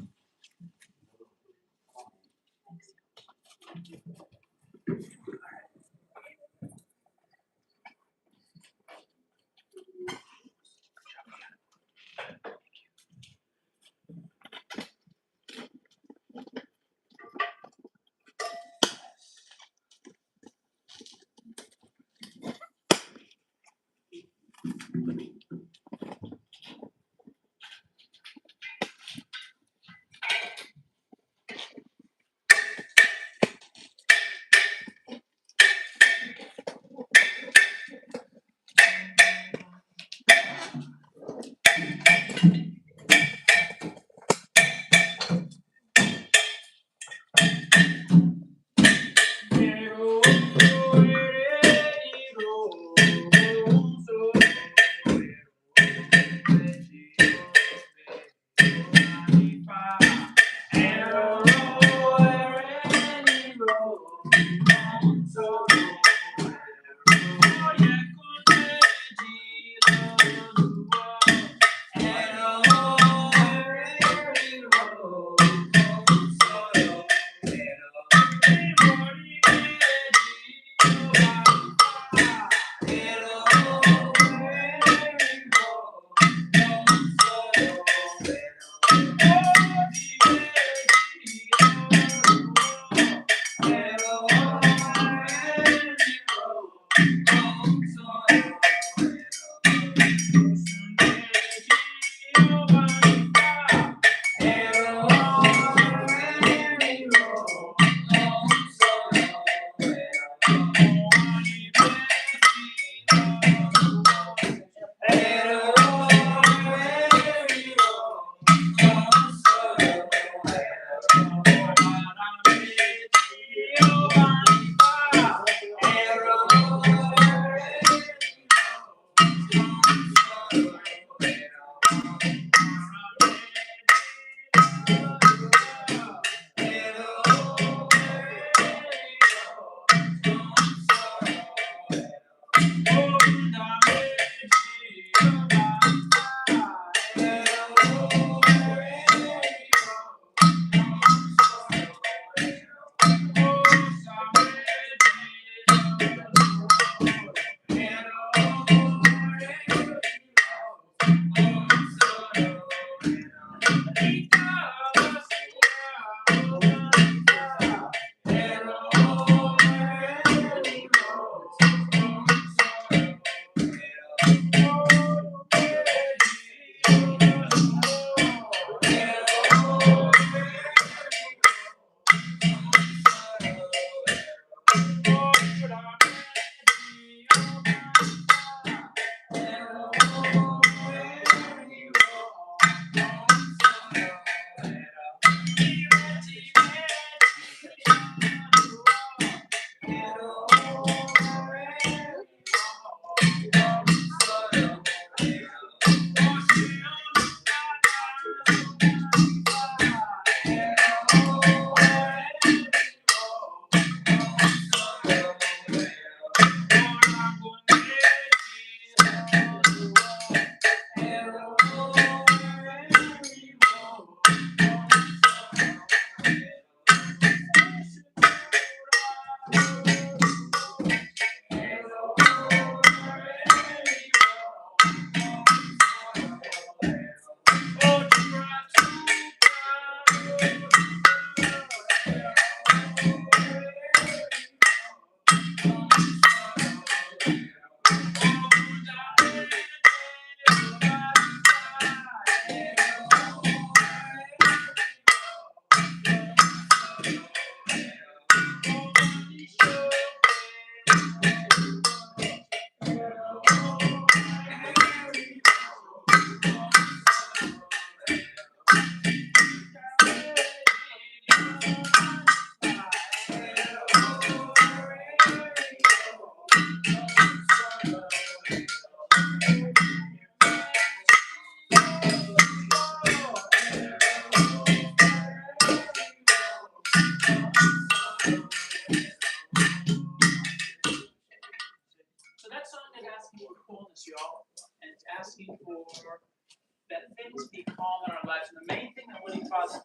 [SPEAKER 3] lives. And the main thing that Woody Cross,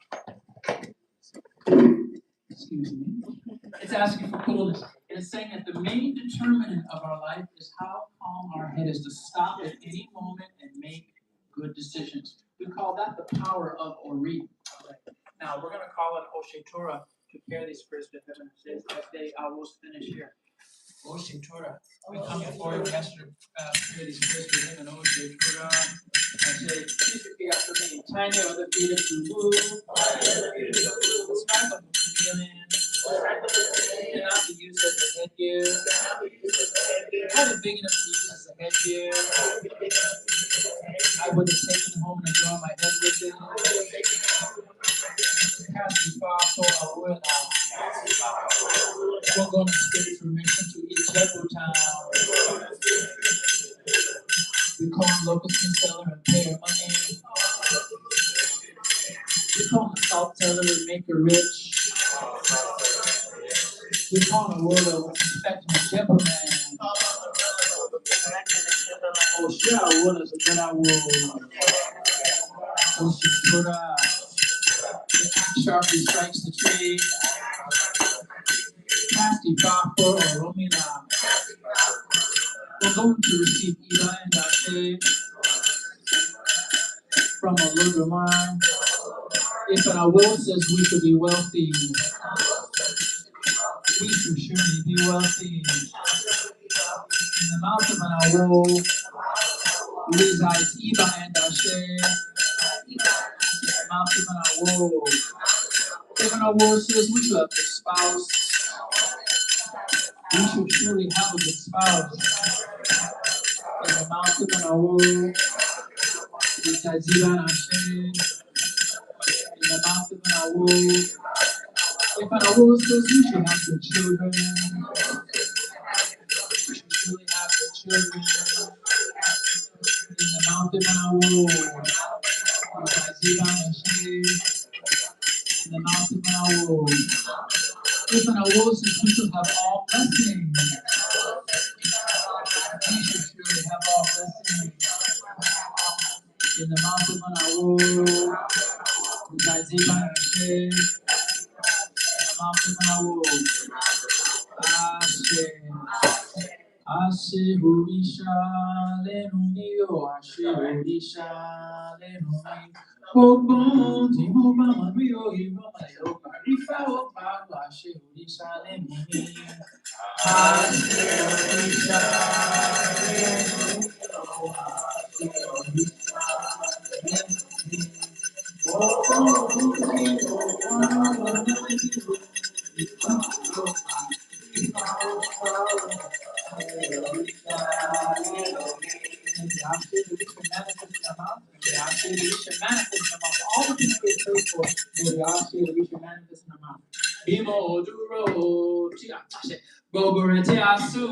[SPEAKER 3] excuse me, it's asking for coolness. It's saying that the main determinant of our life is how calm our head is to stop at any moment and make good decisions. We call that the power of Ori. Now we're going to call it Oshetura to carry these prayers to heaven. That day I will finish here. Oshetura. We come before you yesterday, pray these prayers to him and Oshetura. I say, please repeat after me. Tiny are the feet to move. The strength of the chameleon. Cannot be used as a headgear. Not big enough to be used as a headgear. I would have taken home and drawn my head with it. Cast me far for a word now. We're going to stay from mission to each level town. We call him locust and seller and pay her money. We call him salt teller and make her rich. We call him a word of respect and gentleman. Oh, sure, I would as a good I would. Oh, she put out. The axe sharply strikes the tree. Pasty Papa or Romina. We're going to receive Eva and Ashe from a little man. If an award says we should be wealthy, we should surely be wealthy. In the mouth of an award resides Eva and Ashe. Mouth of an award. If an award says we should have a spouse, we should surely have a good spouse. In the mouth of an award resides Eva and Ashe. In the mouth of an award. If an award says we should have good children, we should surely have good children. In the mouth of an award resides Eva and Ashe. In the mouth of an award. If an award says we should have all blessings, we should surely have all blessings. In the mouth of an award resides Eva and Ashe. In the mouth of an award. Ashe. Ashe Horisha Lenumio. Ashe Horisha Lenumio. Ogun tí mo bá wọn rí òyìnbó mọ̀lẹ́ ó parí fáwọn pàápàá àṣẹ òrìṣà lẹ́nu mi. Àṣẹ òrìṣà lẹ́nu mi. Àṣẹ òrìṣà lẹ́nu mi. Ogun tí mo bá wọn rí òyìnbó all the things we pray for, may we ask you that we should manifest in our mouth. Bimo duro ti atase, gbogbo rẹ̀ tí a sú,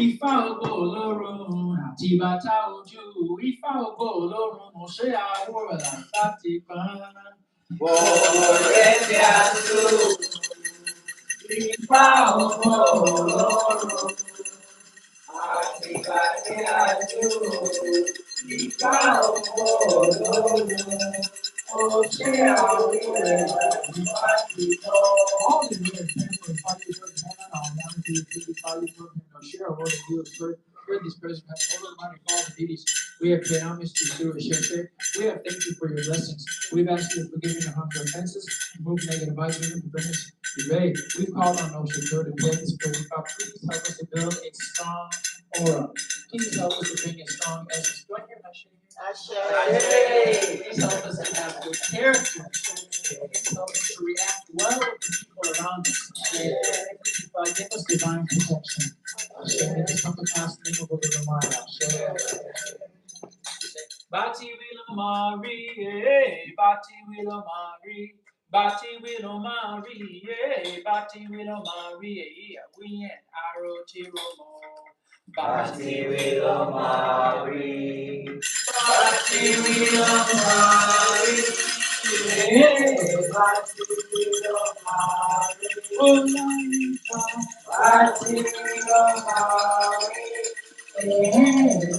[SPEAKER 3] Ifá ògo Ọlọ́run àti bàtà ojú, Ifá ògo Ọlọ́run mo ṣe àwòrán láti pọ́n. Gbogbo rẹ̀ tí a sú, Ifá ògo Ọlọ́run àti bàtà ojú, Ifá ògo Ọlọ́run. Oh, share our way, all the way, for Father, on 1, 2, 3, 5, share our word of you, Lord. Hear these prayers, over the money, all the babies. We have paid homage to you, share. We have thanked you for your blessings. We've asked you to forgive me our offenses, remove negative vibes, and bring us to today. We've called on Osha to pray this prayer. God, please help us to build a strong aura. Please help us to bring a strong essence. Do I hear that shit? Please help us to have good character. Please help us to react well with the people around us. Please give us divine protection. Make us come to pass in the name of the Lord. Bati Willow Marie, Bati Willow Marie, Bati Willow Marie, Bati Willow Marie, we and Arrow Tiromo. Bati Willow Marie, Bati Willow Marie, Bati Willow Marie, oh Bati Willow Marie,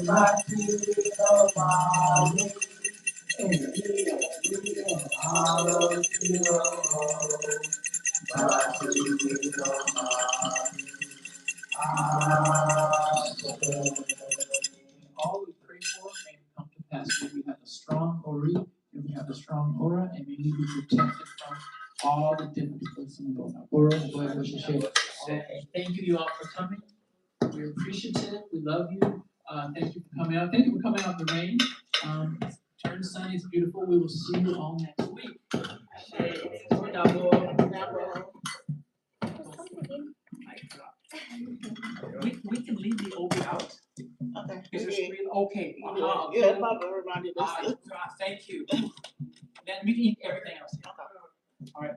[SPEAKER 3] Bati Willow Marie, All we pray for may come to pass. May we have a strong ori, may we have a strong aura, and may we be protected from all the difficulties in the world. Aboru Aboye worship. Thank you all for coming. We're appreciative. We love you. Thank you for coming out. Thank you for coming out in the rain. Turn sunny. It's beautiful. We will see you all next week. We can leave the OB out.
[SPEAKER 7] Okay.
[SPEAKER 3] Is there screen? Okay.
[SPEAKER 7] Yeah, Papa reminded us.
[SPEAKER 3] Thank you. Then we can eat everything else. All right.